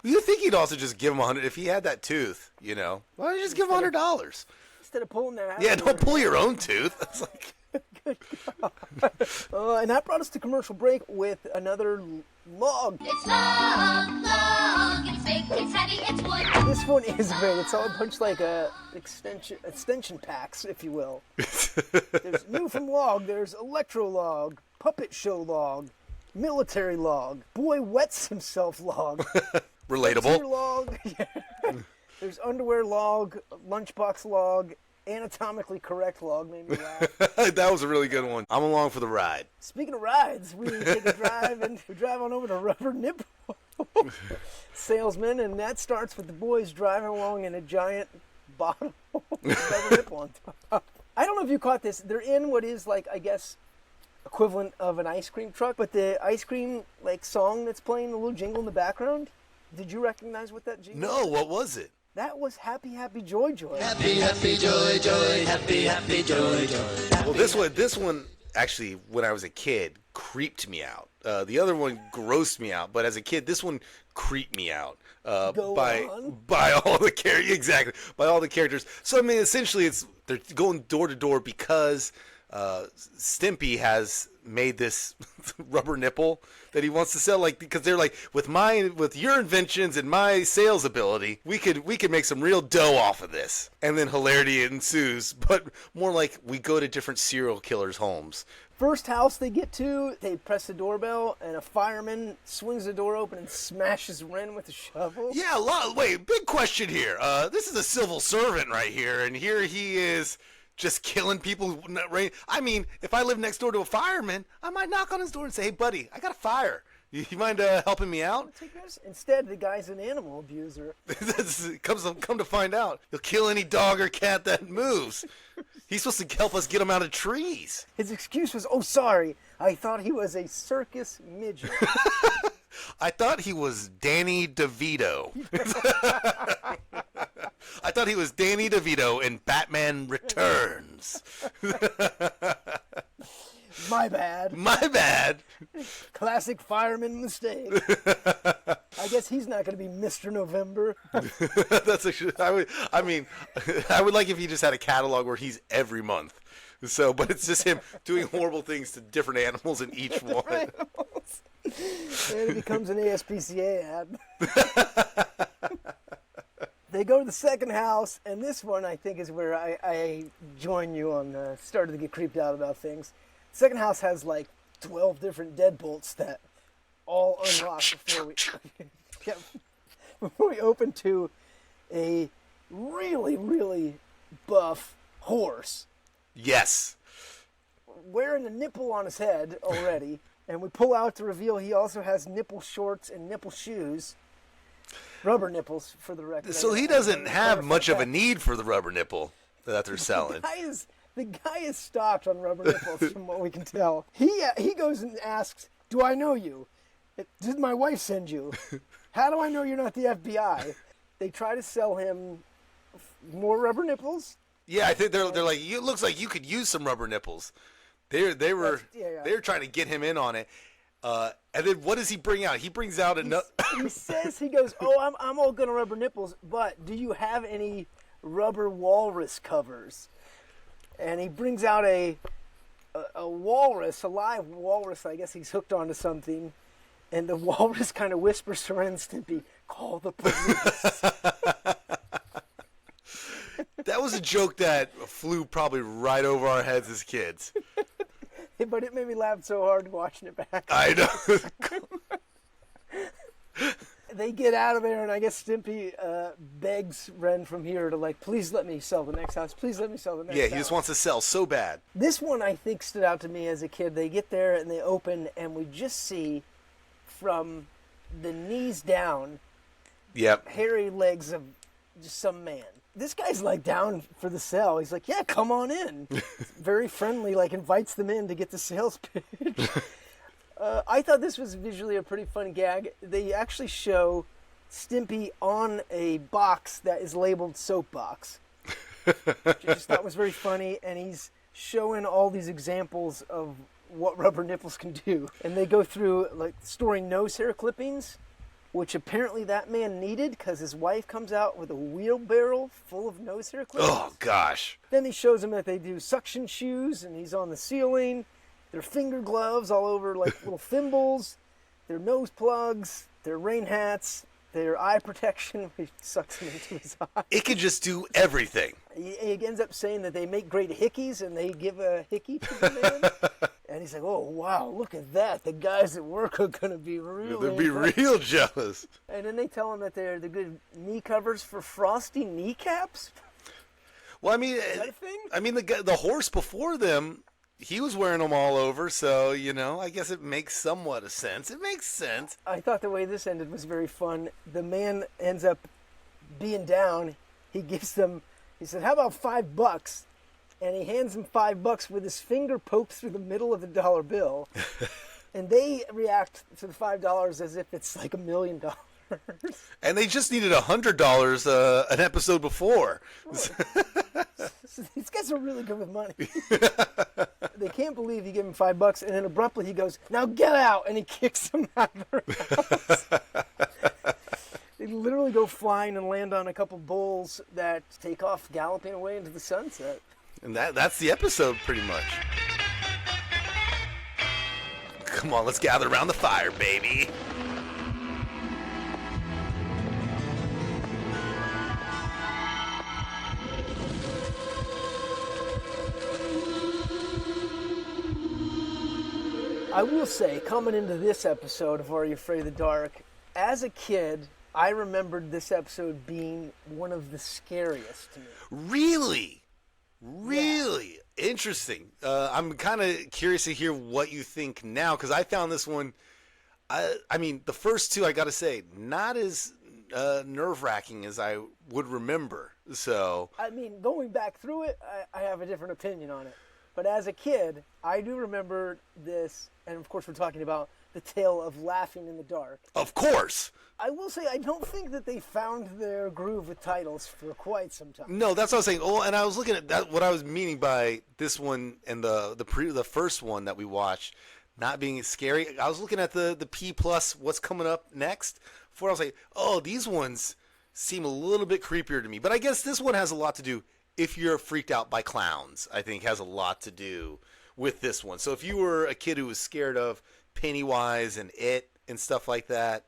You think he'd also just give him $100 if he had that tooth, Why don't you just give him $100? Instead of pulling that out. Yeah, don't pull your own tooth. That's like... Good God. And that brought us to commercial break with another log. It's long, it's big, it's heavy, it's wood. This one is big. It's all a bunch like extension packs, if you will. There's new from log. There's electro log, puppet show log, military log, boy wets himself log. Relatable. Log. There's underwear log, lunchbox log, anatomically correct log, made me laugh. That was a really good one. I'm along for the ride. Speaking of rides, we take a drive and we drive on over to Rubber Nipple Salesman, and that starts with the boys driving along in a giant bottle with Rubber Nipple on top. I don't know if you caught this. They're in what is like, I guess, equivalent of an ice cream truck, but the ice cream like song that's playing, the little jingle in the background. Did you recognize what that jingle? No, what was it? That was Happy Happy Joy Joy. Happy, happy, joy, joy, happy, happy, joy, joy. Well, this one actually, when I was a kid, creeped me out. The other one grossed me out, but as a kid, this one creeped me out. By all the characters, exactly, by all the characters. So I mean, essentially, they're going door to door because Stimpy has made this rubber nipple that he wants to sell, like, because they're like, with your inventions and my sales ability, we could make some real dough off of this. And then hilarity ensues, but more like we go to different serial killers' homes. First house they get to, they press the doorbell, and a fireman swings the door open and smashes Ren with a shovel. Yeah, wait, big question here. This is a civil servant right here, and here he is just killing people. I mean, if I live next door to a fireman, I might knock on his door and say, hey, buddy, I got a fire. You mind helping me out? Take medicine. Instead, the guy's an animal abuser. Come to find out, he'll kill any dog or cat that moves. He's supposed to help us get him out of trees. His excuse was, "Oh, sorry, I thought he was a circus midget." I thought he was Danny DeVito. I thought he was Danny DeVito in Batman Returns. My bad. My bad. Classic fireman mistake. I guess he's not going to be Mr. November. That's actually. I would like if he just had a catalog where he's every month. So, but it's just him doing horrible things to different animals in each one. And it becomes an ASPCA ad. They go to the second house, and this one I think is where I join you on started to get creeped out about things. Second house has like 12 different deadbolts that all unlock before we open to a really, really buff horse. Yes. Wearing a nipple on his head already. And we pull out to reveal he also has nipple shorts and nipple shoes. Rubber nipples, for the record. So he doesn't have much of a need for the rubber nipple that they're selling. The guy is stocked on rubber nipples, from what we can tell. He goes and asks, "Do I know you? Did my wife send you? How do I know you're not the FBI?" They try to sell him more rubber nipples. Yeah, I think they're like, it looks like you could use some rubber nipples. They were trying to get him in on it. And then what does he bring out? He brings out another. He goes, "Oh, I'm all gonna rubber nipples, but do you have any rubber walrus covers?" And he brings out a walrus, a live walrus. I guess he's hooked onto something. And the walrus kind of whispers to Ren Stimpy, "Call the police." That was a joke that flew probably right over our heads as kids. But it made me laugh so hard watching it back. I know. They get out of there, and I guess Stimpy begs Ren from here to, like, "Please let me sell the next house. Please let me sell the next house." Yeah, he just wants to sell so bad. This one, I think, stood out to me as a kid. They get there, and they open, and we just see from the knees down, hairy legs of just some man. This guy's, like, down for the sale. He's like, "Yeah, come on in." Very friendly, like, invites them in to get the sales pitch. I thought this was visually a pretty fun gag. They actually show Stimpy on a box that is labeled soapbox, which I just thought was very funny, and he's showing all these examples of what rubber nipples can do. And they go through, like, storing nose hair clippings, which apparently that man needed because his wife comes out with a wheelbarrow full of nose hair clippings. Oh, gosh. Then he shows him that they do suction shoes, and he's on the ceiling. Their finger gloves all over, like little thimbles. Their nose plugs. Their rain hats. Their eye protection, which sucks him into his eye. It could just do everything. He ends up saying that they make great hickeys, and they give a hickey to the man. And he's like, "Oh, wow, look at that. The guys at work are going to be real jealous." And then they tell him that they're the good knee covers for frosty kneecaps. Well, I mean, is that a thing? I mean, the horse before them, he was wearing them all over, so, you know, I guess it makes somewhat of sense. It makes sense. I thought the way this ended was very fun. The man ends up being down. He gives them, he said, "How about $5? And he hands them $5 with his finger poked through the middle of the dollar bill. And they react to the $5 as if it's like $1 million. And they just needed $100 an episode before. These guys are really good with money. They can't believe he gave him $5, and then abruptly he goes, "Now get out!" and he kicks them out of their house. They literally go flying and land on a couple bulls that take off galloping away into the sunset. And that's the episode, pretty much. Come on, let's gather around the fire, baby. I will say, coming into this episode of Are You Afraid of the Dark, as a kid, I remembered this episode being one of the scariest to me. Really? Really? Yeah. Interesting. I'm kind of curious to hear what you think now, because I found this one, I mean, the first two, I got to say, not as nerve-wracking as I would remember. So I mean, going back through it, I have a different opinion on it. But as a kid, I do remember this, and of course we're talking about the tale of laughing in the dark. of course. I will say I don't think that they found their groove with titles for quite some time. No, that's what I was saying. Oh, and I was looking at that. What I was meaning by this one and the first one that we watched not being scary. I was looking at the P plus. What's coming up next? Before I was like, oh, these ones seem a little bit creepier to me. But I guess this one has a lot to do. If you're freaked out by clowns, I think has a lot to do with this one. So if you were a kid who was scared of Pennywise and It and stuff like that,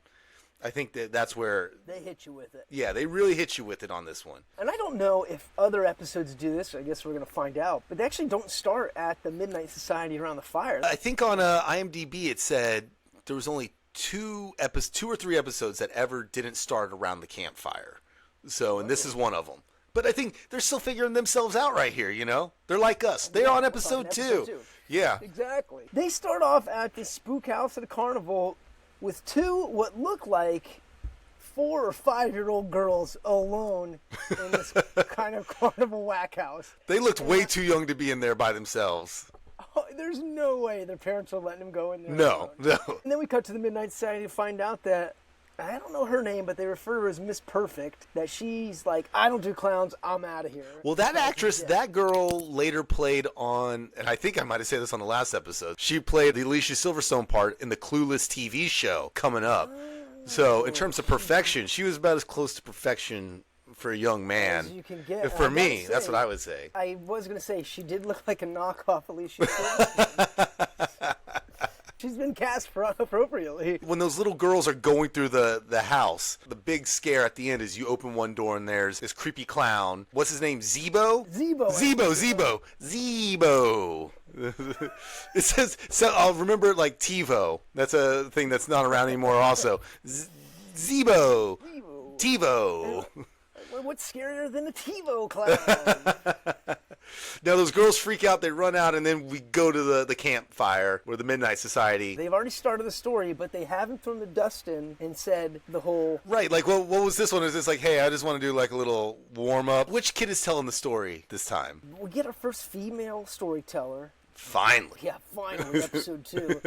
I think that's where They hit you with it. yeah, they really hit you with it on this one. And I don't know if other episodes do this. I guess we're going to find out. But they actually don't start at the Midnight Society around the fire. I think on IMDb it said there was only two or three episodes that ever didn't start around the campfire. So, and this is one of them. But I think they're still figuring themselves out right here, you know? They're like us. They're on episode two. Yeah. Exactly. They start off at the spook house at a carnival with two what look like 4 or 5-year-old girls alone in this kind of carnival whack house. They looked way too young to be in there by themselves. Oh, there's no way their parents are letting them go in there. No. And then we cut to the Midnight Society to find out that, I don't know her name, but they refer to her as Miss Perfect, that she's like, I don't do clowns, I'm out of here. Well, that actress, that girl later played on, and I think I might have said this on the last episode, she played the Alicia Silverstone part in the Clueless TV show coming up. So in terms of perfection, she was about as close to perfection for a young man. As you can get. For me, that's what I would say. I was going to say, she did look like a knockoff Alicia Silverstone. She's been cast appropriately. When those little girls are going through the house, the big scare at the end is you open one door and there's this creepy clown. What's his name? Zeebo? Zeebo. It says, so I'll remember it like TiVo. That's a thing that's not around anymore also. Zeebo. TiVo. What's scarier than a TiVo clown? Now those girls freak out, they run out, and then we go to the campfire where the Midnight Society. They've already started the story, but they haven't thrown the dust in and said the whole... Right, like what was this one? Is this like, hey, I just want to do like a little warm-up? Which kid is telling the story this time? We get our first female storyteller. Finally. Yeah, finally, episode 2.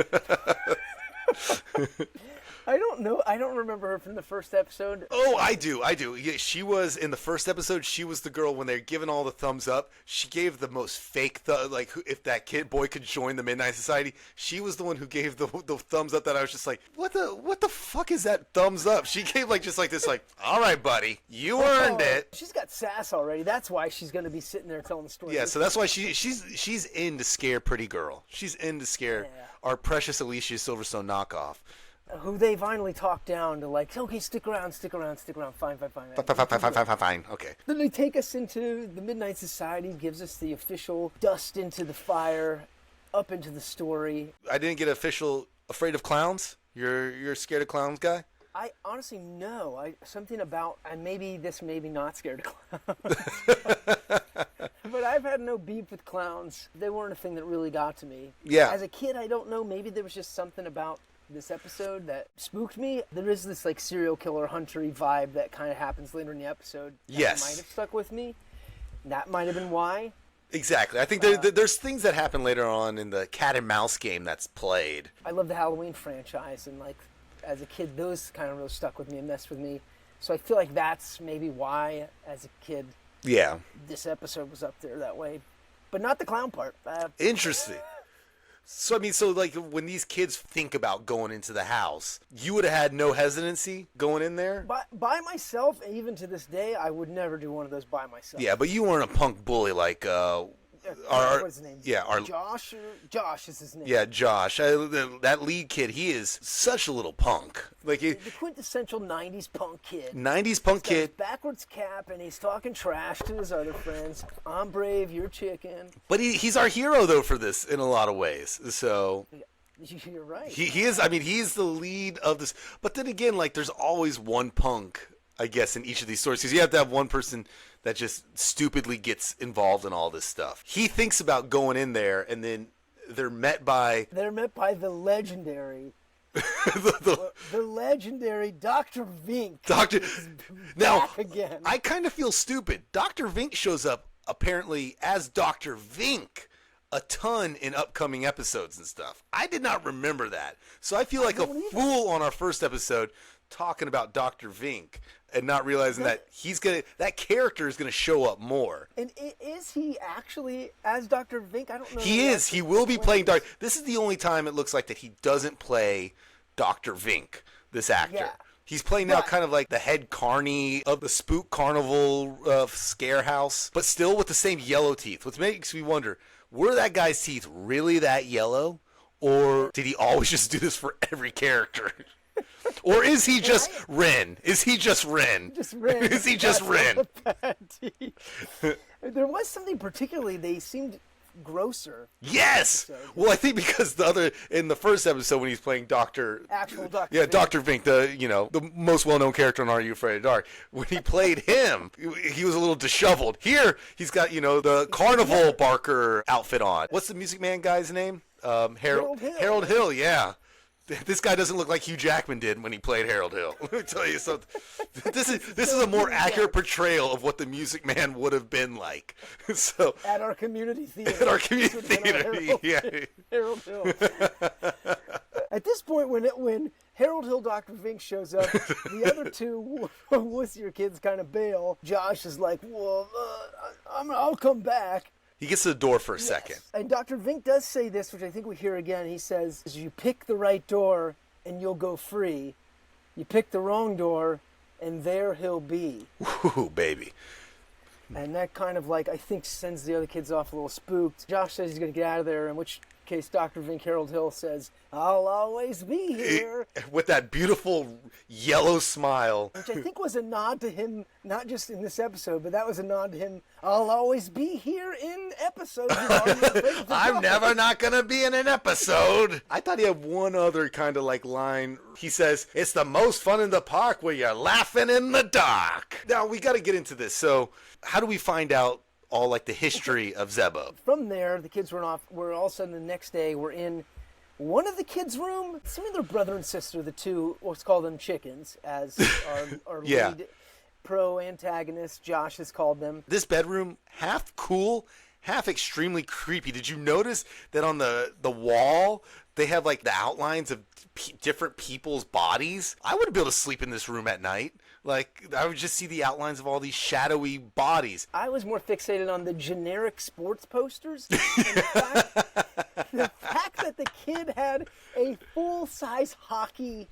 I don't know. I don't remember her from the first episode. Oh, I do. Yeah, she was in the first episode. She was the girl when they're giving all the thumbs up. She gave the most fake, like if that boy could join the Midnight Society. She was the one who gave the thumbs up that I was just like, what the fuck is that thumbs up? She gave like this, like, all right, buddy, you earned it. She's got sass already. That's why she's going to be sitting there telling the story. Yeah, so that's why she's in to scare Pretty Girl. She's in to scare our precious Alicia Silverstone knockoff. Who they finally talk down to like, okay, stick around. Fine. Fine. Okay. Then they take us into the Midnight Society, gives us the official dust into the fire, up into the story. I didn't get official afraid of clowns. You're scared of clowns, guy? I honestly no. Something about maybe not scared of clowns. But I've had no beef with clowns. They weren't a thing that really got to me. Yeah. As a kid, I don't know. Maybe there was just something about this episode that spooked me. There is this like serial killer huntery vibe that kind of happens later in the episode. That might have stuck with me. That might have been why. Exactly. I think there's things that happen later on in the cat and mouse game that's played. I love the Halloween franchise, and like as a kid, those kind of really stuck with me and messed with me. So I feel like that's maybe why, as a kid, this episode was up there that way, but not the clown part. Interesting. So, I mean, like, when these kids think about going into the house, you would have had no hesitancy going in there? By myself, even to this day, I would never do one of those by myself. Yeah, but you weren't a punk bully like, what's his name? Yeah, Josh is his name. Yeah, Josh. That lead kid, he is such a little punk. Like the quintessential 90s punk kid. 90s punk kid. Backwards cap, and he's talking trash to his other friends. I'm brave, you're chicken. But he's our hero, though, for this in a lot of ways. So... You're right. He is, I mean, he's the lead of this. But then again, like, there's always one punk, I guess, in each of these stories. Because you have to have one person that just stupidly gets involved in all this stuff. He thinks about going in there, and then they're met by the legendary The legendary Dr. Vink. Doctor. Now, Back again. I kind of feel stupid. Dr. Vink shows up apparently as Dr. Vink a ton in upcoming episodes and stuff. I did not remember that. So I feel like a fool on our first episode talking about Dr. Vink and not realizing that that character is gonna show up more. And is he actually as Dr. Vink? I don't know. He is. He will be playing Dr. This is the only time it looks like that he doesn't play Dr. Vink, this actor. Yeah. He's playing now kind of like the head carny of the spook carnival scare house, but still with the same yellow teeth, which makes me wonder, were that guy's teeth really that yellow? Or did he always just do this for every character? Or is he just Ren? Is he just Ren? Just Ren. Is he just Ren? There was something particularly, they seemed grosser. Yes! Well, I think because in the first episode when he's playing Actual Dr. Yeah, Vink. Dr. Vink, the most well-known character on Are You Afraid of the Dark. When he played him, he was a little disheveled. Here, he's got, the carnival barker outfit on. What's the Music Man guy's name? Harold Hill. Harold Hill, yeah. This guy doesn't look like Hugh Jackman did when he played Harold Hill. Let me tell you something. This is a more accurate portrayal of what the Music Man would have been like. So At our community theater. At our community theater, yeah. Harold Hill. At this point, when Harold Hill Dr. Vink shows up, the other two wussier kids kind of bail. Josh is like, well, I'll come back. He gets to the door for a second. And Dr. Vink does say this, which I think we hear again. He says, you pick the right door and you'll go free. You pick the wrong door and there he'll be. Ooh, baby. And that kind of I think sends the other kids off a little spooked. Josh says he's going to get out of there, in which case Dr. Vink Harold Hill says, I'll always be here. With that beautiful yellow smile. Which I think was a nod to him, not just in this episode, but that was a nod to him, I'll always be here in episodes. I'm never not going to be in an episode. I thought he had one other kind of line. He says, it's the most fun in the park where you're laughing in the dark. Now, we got to get into this. So, how do we find out all the history of Zeebo? From there, the kids were off. We're all of a sudden the next day, we're in one of the kids' room. Some of their brother and sister, the two, let's call them chickens, as our lead pro-antagonist, Josh has called them. This bedroom, half cool, half extremely creepy. Did you notice that on the wall, they have the outlines of different people's bodies? I wouldn't be able to sleep in this room at night. I would just see the outlines of all these shadowy bodies. I was more fixated on the generic sports posters. And the fact that the kid had a full-size hockey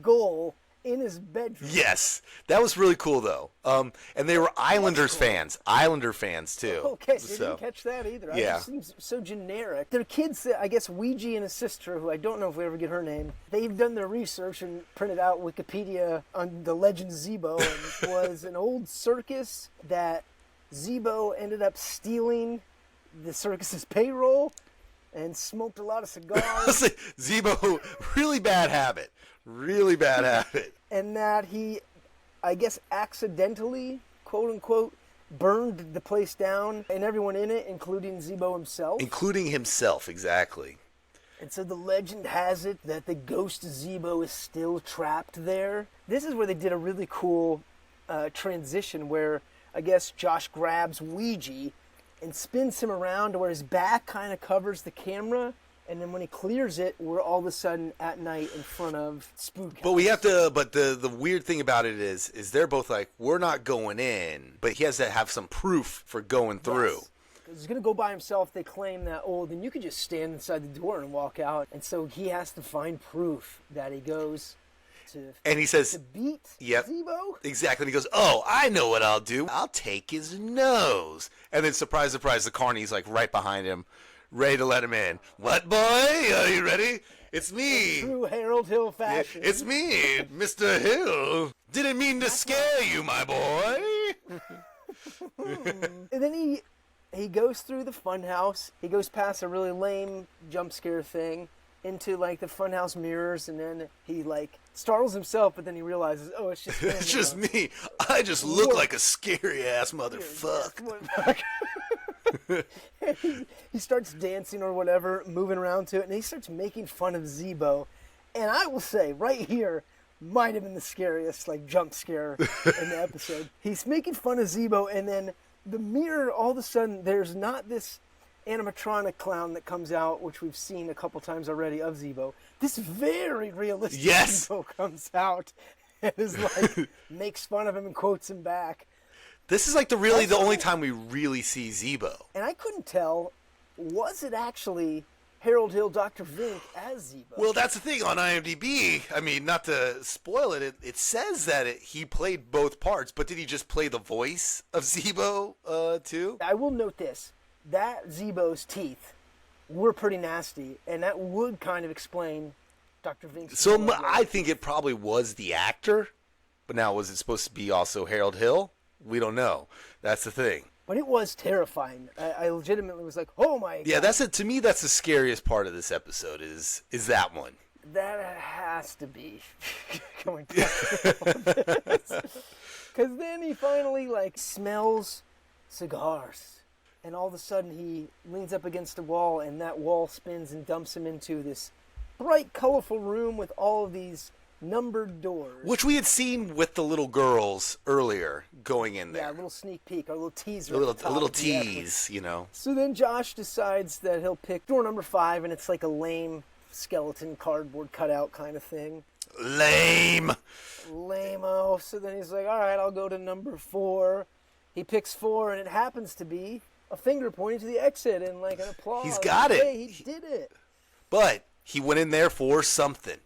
goal in his bedroom. Yes, that was really cool, though. And they were Islanders fans. Islander fans, too. Okay, so you didn't catch that either. Yeah. It just seems so generic. They're kids, I guess Ouija and his sister, who I don't know if we ever get her name, they've done their research and printed out Wikipedia on the legend Zeebo, and was an old circus that Zeebo ended up stealing the circus's payroll and smoked a lot of cigars. Zeebo, really bad habit. Really bad habit. And that he, I guess, accidentally, quote unquote, burned the place down and everyone in it, including Zeebo himself. Including himself, exactly. And so the legend has it that the ghost Zeebo is still trapped there. This is where they did a really cool transition where I guess Josh grabs Ouija and spins him around to where his back kind of covers the camera. And then when he clears it, we're all of a sudden at night in front of Spook House. But we have to. But the weird thing about it is they're both we're not going in, but he has to have some proof for going through. Yes. Because he's gonna go by himself. They claim that then you could just stand inside the door and walk out. And so he has to find proof that he goes to. And he says, to beat Zeebo. Exactly. And he goes, "Oh, I know what I'll do. I'll take his nose." And then surprise, surprise, the carny's right behind him, ready to let him in. What, boy? Are you ready? It's me. In true Harold Hill fashion. It's me, Mr. Hill. Didn't mean to scare you, my boy. And then he goes through the funhouse. He goes past a really lame jump scare thing into the funhouse mirrors, and then he startles himself, but then he realizes, oh, it's just me. It's just me. I just look like a scary ass motherfucker. He starts dancing or whatever, moving around to it, and he starts making fun of Zeebo. And I will say, right here, might have been the scariest, like, jump scare in the episode. He's making fun of Zeebo, and then the mirror, all of a sudden, there's not this animatronic clown that comes out, which we've seen a couple times already of Zeebo. This very realistic Zeebo comes out and is like, makes fun of him and quotes him back. This is like the only time we really see Zeebo. And I couldn't tell, was it actually Harold Hill, Dr. Vink as Zeebo? Well, that's the thing on IMDb. I mean, not to spoil it, it says that he played both parts, but did he just play the voice of Zeebo too? I will note this. That Zeebo's teeth were pretty nasty, and that would kind of explain Dr. Vink's... So I think it probably was the actor, but now was it supposed to be also Harold Hill? We don't know. That's the thing. But it was terrifying. I legitimately was like, oh my God. Yeah, to me, that's the scariest part of this episode is that one. That has to be going back to because then he finally, like, smells cigars. And all of a sudden he leans up against a wall, and that wall spins and dumps him into this bright, colorful room with all of these numbered doors. Which we had seen with the little girls earlier going in there. Yeah, a little sneak peek, a little teaser. A little tease, you know. So then Josh decides that he'll pick door number 5, and it's like a lame skeleton cardboard cutout kind of thing. Lame-o. So then he's like, all right, I'll go to number 4. He picks 4, and it happens to be a finger pointing to the exit and like an applause. He's got it. Hey, he did it. But he went in there for something.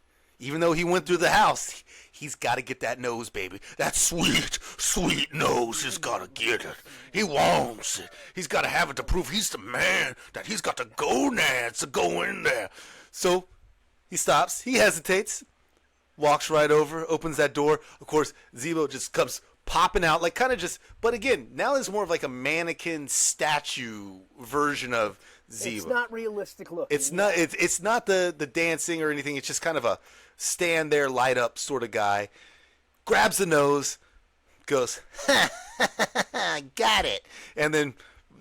Even though he went through the house, he's got to get that nose, baby. That sweet, sweet nose. He's got to get it. He wants it. He's got to have it to prove he's the man, that he's got the gonads to go in there. So he stops. He hesitates. Walks right over. Opens that door. Of course, Zeebo just comes popping out. Like kind of just... But again, now it's more of like a mannequin statue version of Zeebo. It's not realistic looking. It's not. It's not the dancing or anything. It's just kind of a stand there, light up sort of guy. Grabs the nose, goes, got it, and then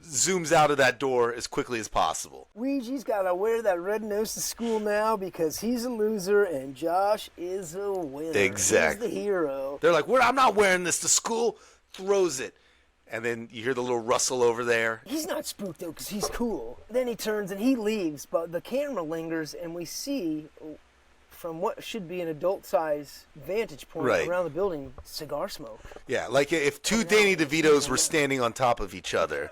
zooms out of that door as quickly as possible. Ouija's got to wear that red nose to school now because he's a loser and Josh is a winner. Exactly. He's the hero. They're like, I'm not wearing this to school. Throws it. And then you hear the little rustle over there. He's not spooked, though, because he's cool. Then he turns and he leaves, but the camera lingers, and we see, from what should be an adult-size vantage point around the building, cigar smoke. Yeah, like if two Danny DeVitos were standing on top of each other,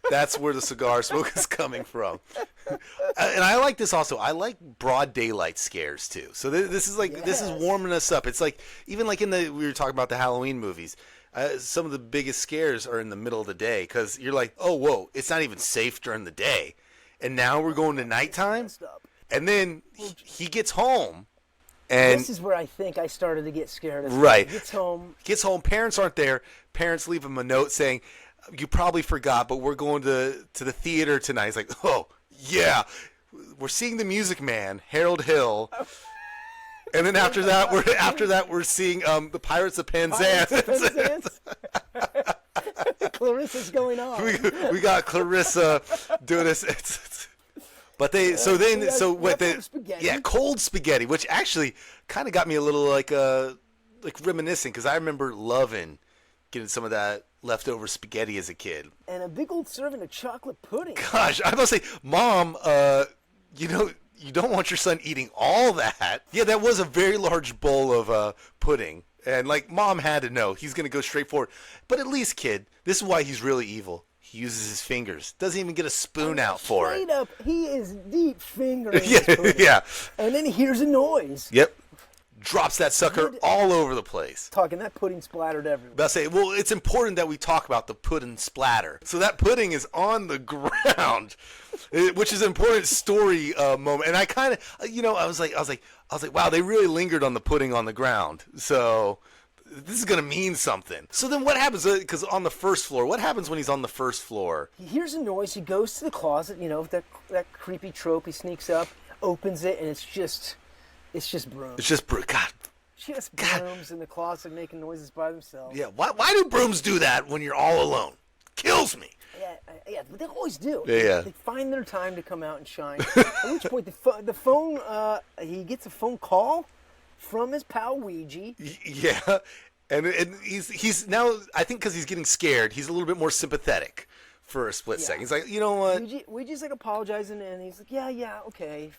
that's where the cigar smoke is coming from. And I like this also. I like broad daylight scares, too. So this is like, this is warming us up. It's like, even like we were talking about the Halloween movies. Some of the biggest scares are in the middle of the day because you're like, oh, whoa, it's not even safe during the day. And now we're going to nighttime. And then he gets home. And this is where I think I started to get scared. Right. He gets home. Parents aren't there. Parents leave him a note saying, you probably forgot, but we're going to the theater tonight. He's like, oh, yeah. We're seeing The Music Man, Harold Hill. And then after that, we're seeing the Pirates of Penzance. Clarissa's going on. We got Clarissa doing this. But cold spaghetti, which actually kind of got me a little like reminiscing because I remember loving getting some of that leftover spaghetti as a kid. And a big old serving of chocolate pudding. Gosh, I must say, Mom, you don't want your son eating all that. Yeah, that was a very large bowl of pudding. And, like, Mom had to know. He's going to go straight for it. But at least, kid, this is why he's really evil. He uses his fingers. Doesn't even get a spoon out for it. Straight up, he is deep fingering his pudding. Yeah. And then he hears a noise. Yep. Drops that sucker all over the place. Talking that pudding splattered everywhere. I'll say, well, it's important that we talk about the pudding splatter. So that pudding is on the ground, which is an important story moment. And I kind of, I was like, wow, they really lingered on the pudding on the ground. So this is going to mean something. So then what happens, because on the first floor, what happens when he's on the first floor? He hears a noise. He goes to the closet, that creepy trope. He sneaks up, opens it, and it's just brooms. It's just brooms. God. Just brooms in the closet making noises by themselves. Yeah. Why do brooms do that when you're all alone? kills me. Yeah, but they always do. Yeah. They find their time to come out and shine. At which point, the phone, he gets a phone call from his pal Ouija. Yeah, and he's now, I think because he's getting scared, he's a little bit more sympathetic for a split second. He's like, you know what? Ouija's like apologizing, and he's like, yeah, okay.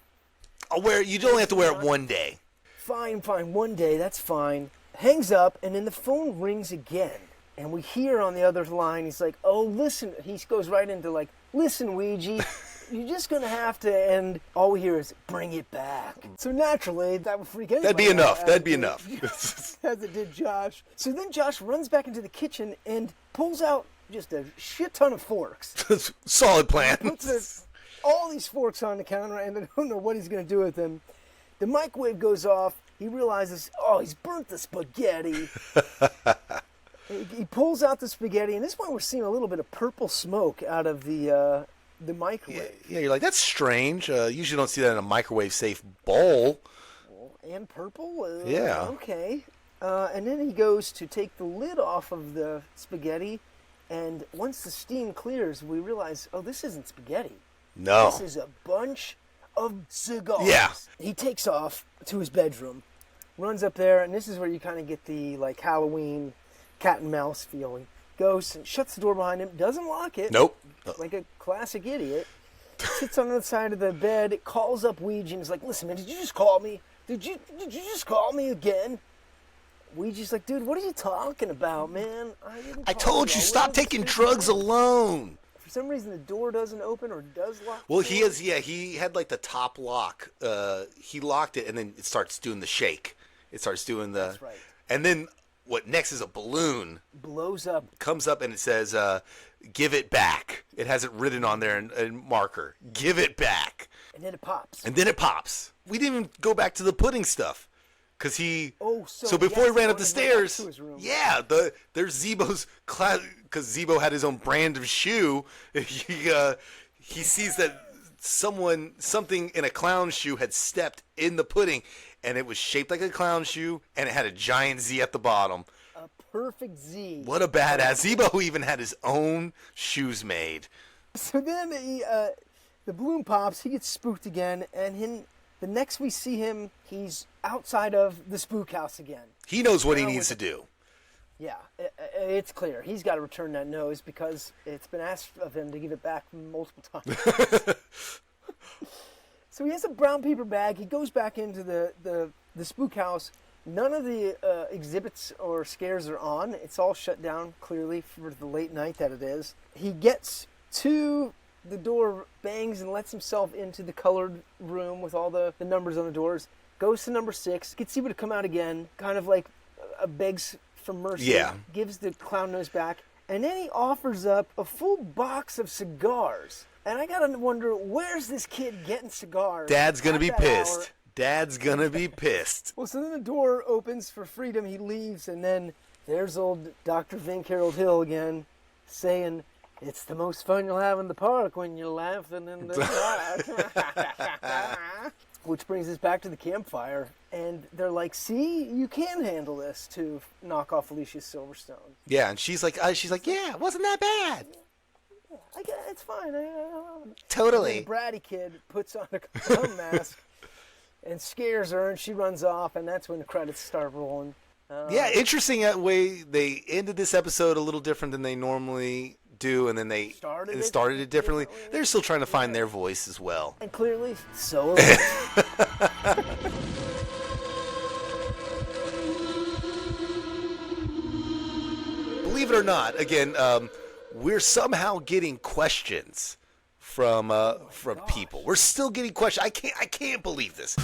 I'll wear it. You only have to wear it one day. Fine, one day, that's fine. Hangs up, and then the phone rings again. And we hear on the other line, he's like, oh, listen. He goes right into like, listen, Ouija, you're just going to have to, and all we hear is, bring it back. So naturally, that would freak anybody That'd be enough. out. That'd be enough. As it did Josh. So then Josh runs back into the kitchen and pulls out just a shit ton of forks. Solid plan. Puts all these forks on the counter, and I don't know what he's going to do with them. The microwave goes off. He realizes, oh, he's burnt the spaghetti. He pulls out the spaghetti, and this point we're seeing a little bit of purple smoke out of the microwave. Yeah, you're like, that's strange. Usually don't see that in a microwave-safe bowl. And purple? Yeah. Okay. And then he goes to take the lid off of the spaghetti, and once the steam clears, we realize, oh, this isn't spaghetti. No. This is a bunch of cigars. Yeah. He takes off to his bedroom, runs up there, and this is where you kind of get the like Halloween cat and mouse feeling. Goes and shuts the door behind him, doesn't lock it. Nope. Like a classic idiot. Sits on the side of the bed, calls up Ouija, and is like, listen, man, did you just call me? Did you just call me again? Ouija's like, dude, what are you talking about, man? I told you, stop taking drugs alone. For some reason, the door doesn't open or does lock. Well, he had like the top lock. He locked it, and then it starts doing the shake. It starts doing the. That's right. And then what next is a balloon. Blows up. Comes up and it says, give it back. It has it written on there in marker. Give it back. And then it pops. And then it pops. We didn't even go back to the pudding stuff. Because he... Oh, so before he ran up the stairs... To his room. Yeah, there's Zeebo's class... Because Zeebo had his own brand of shoe. He sees that something in a clown shoe had stepped in the pudding. And it was shaped like a clown shoe. And it had a giant Z at the bottom. A perfect Z. What a badass. Zeebo even had his own shoes made. So then the balloon pops. He gets spooked again. And the next we see him, he's outside of the spook house again. He knows what he needs to do. Yeah, it's clear. He's got to return that nose because it's been asked of him to give it back multiple times. So he has a brown paper bag. He goes back into the spook house. None of the exhibits or scares are on. It's all shut down, clearly, for the late night that it is. He gets to the door, bangs, and lets himself into the colored room with all the numbers on the doors. Goes to number 6, gets Zeebo to come out again, kind of like begs for mercy. Yeah. Gives the clown nose back. And then he offers up a full box of cigars. And I gotta wonder, where's this kid getting cigars? Dad's gonna be pissed. Hour? Dad's gonna be pissed. Well, so then the door opens for freedom. He leaves, and then there's old Dr. Vink Harold Hill again, saying, "It's the most fun you'll have in the park when you're laughing in the dark." Which brings us back to the campfire, and they're like, "See, you can handle this," to knock off Alicia Silverstone. Yeah, and she's like, yeah, it wasn't that bad. I guess it's fine. Totally. The bratty kid puts on a clown mask and scares her, and she runs off, and that's when the credits start rolling. Yeah, interesting way they ended this episode a little different than they normally do, and then they started it differently. They're still trying to find their voice as well. And clearly, so Believe it or not, again, we're somehow getting questions from people. We're still getting questions. I can't believe this.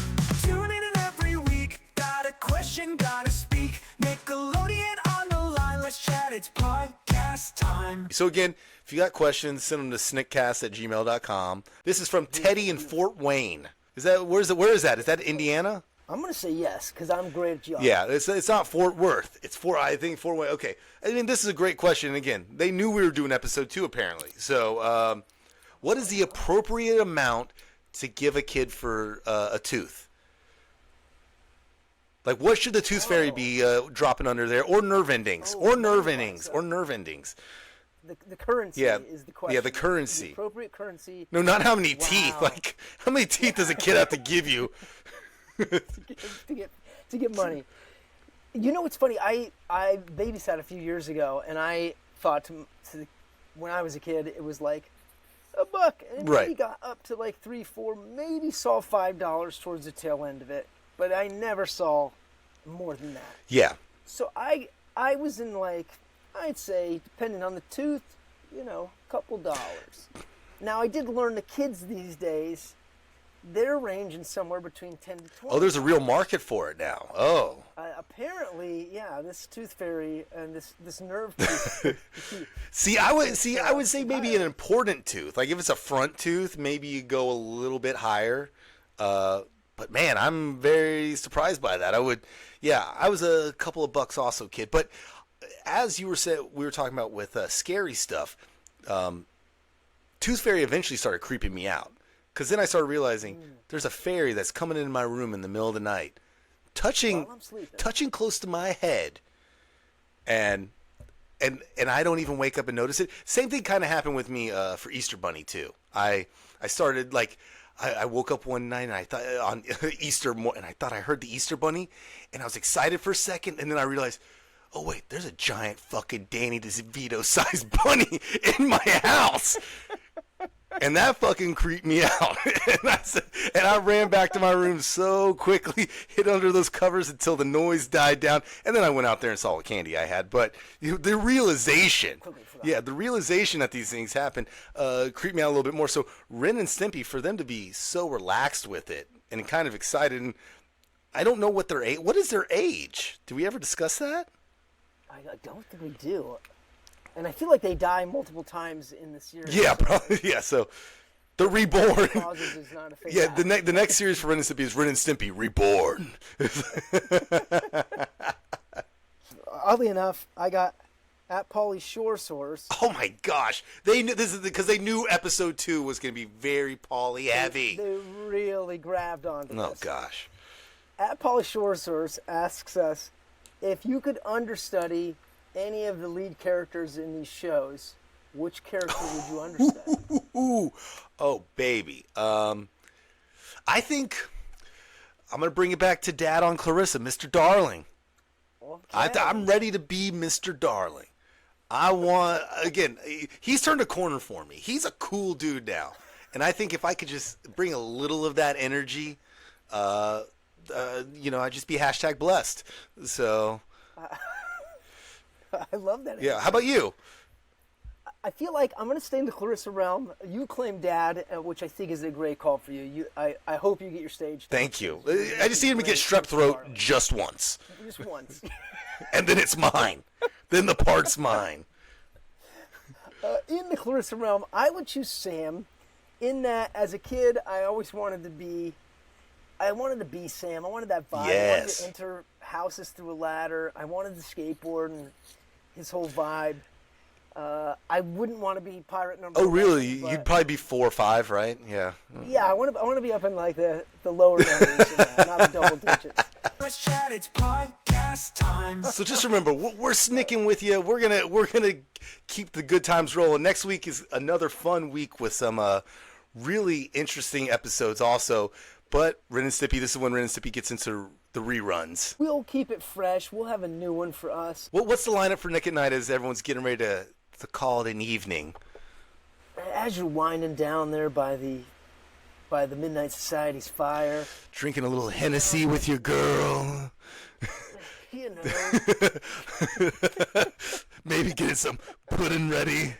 Tune in every week. Got a question, gotta speak. Nickelodeon on the line. Let's chat. It's podcast time. So again, if you got questions, send them to snickcast@gmail.com. This is from Teddy in Fort Wayne. Where is that? Is that Indiana? I'm going to say yes, because I'm great at geography. Yeah, it's not Fort Worth. It's Fort Wayne. Okay. I mean, this is a great question. And again, they knew we were doing episode 2, apparently. So, what is the appropriate amount to give a kid for a tooth? Like, what should the tooth fairy be dropping under there? Or nerve endings. The currency is the question. Yeah, the currency. The appropriate currency. No, not how many teeth. Like, how many teeth does a kid have to give you? to get money. You know what's funny? I babysat a few years ago, and I thought when I was a kid, it was like $1, and it maybe got up to like $3, $4, maybe saw $5 towards the tail end of it, but I never saw more than that. Yeah. So I was in like, I'd say, depending on the tooth, a couple dollars. Now I did learn the kids these days, they're ranging somewhere between 10 to 20. Oh, there's a real market for it now. Oh. Apparently, yeah, this tooth fairy and this nerve tooth. I would say maybe an important tooth. Like if it's a front tooth, maybe you go a little bit higher. But man, I'm very surprised by that. I was a couple of bucks also, kid. But as we were talking about with scary stuff, Tooth Fairy eventually started creeping me out. Because then I started realizing there's a fairy that's coming into my room in the middle of the night, touching close to my head, and I don't even wake up and notice it. Same thing kind of happened with me for Easter Bunny too. I started like I woke up one night and I thought on Easter and I thought I heard the Easter Bunny, and I was excited for a second, and then I realized, oh wait, there's a giant fucking Danny DeVito sized bunny in my house. And that fucking creeped me out. and I ran back to my room so quickly, hid under those covers until the noise died down, and then I went out there and saw what candy I had. But the realization, that these things happen creeped me out a little bit more. So Ren and Stimpy, for them to be so relaxed with it and kind of excited, and I don't know what is their age? Did we ever discuss that? I don't think we do. And I feel like they die multiple times in the series. Yeah, probably. Yeah, so they're reborn. Yeah, the next series for Ren and Stimpy is Ren and Stimpy Reborn. Oddly enough, I got at Pauly Shore Source. Oh my gosh, they knew this is because they knew episode 2 was going to be very Pauly heavy. They really grabbed onto this. Oh gosh. At Pauly Shore Source asks us if you could understudy any of the lead characters in these shows, which character would you understudy? Oh, baby. I think I'm going to bring it back to Dad on Clarissa, Mr. Darling. Okay. I'm ready to be Mr. Darling. He's turned a corner for me. He's a cool dude now. And I think if I could just bring a little of that energy, I'd just be #blessed. So... I love that. Yeah, how about you? I feel like I'm going to stay in the Clarissa realm. You claim Dad, which I think is a great call for you. I hope you get your stage. Thank you. I just need him to get strep throat just once. Just once. And then it's mine. Then the part's mine. In the Clarissa realm, I would choose Sam. In that, as a kid, I always wanted to be... I wanted to be Sam. I wanted that vibe. Yes. I wanted to enter houses through a ladder. I wanted to skateboard and his whole vibe. I wouldn't want to be pirate number 1. Oh, really? You'd probably be 4 or 5, right? Yeah. Yeah, I want to be up in like the lower numbers, not the double digits. Let's chat. It's podcast time. So just remember, we're snicking with you. We're gonna keep the good times rolling. Next week is another fun week with some really interesting episodes also. But Ren and Stimpy, this is when Ren and Stimpy gets into the reruns. We'll keep it fresh. We'll have a new one for us. Well, what's the lineup for Nick at Night as everyone's getting ready to call it an evening? As you're winding down there by the Midnight Society's fire. Drinking a little Hennessy with your girl. You know. Maybe getting some pudding ready.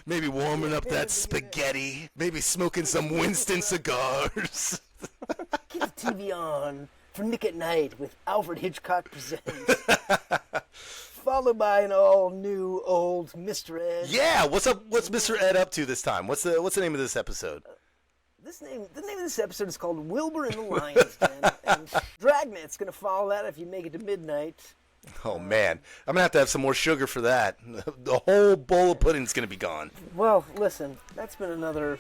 Maybe warming up that spaghetti. Maybe smoking some Winston cigars. Keep the TV on for Nick at Night with Alfred Hitchcock Presents. Followed by an all-new old Mr. Ed. Yeah, what's up? What's Mr. Ed up to this time? What's the name of this episode? The name of this episode is called Wilbur and the Lion's Den. And Dragnet's going to follow that if you make it to midnight. Oh, man. I'm going to have some more sugar for that. The whole bowl of pudding's going to be gone. Well, listen, that's been another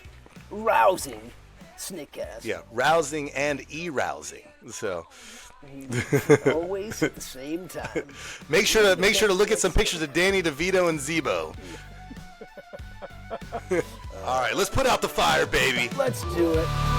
rousing Snickcast. Yeah, rousing and e-rousing. So... Always at the same time. Make sure to look at some pictures of Danny DeVito and Zeebo. All right, let's put out the fire, baby. Let's do it.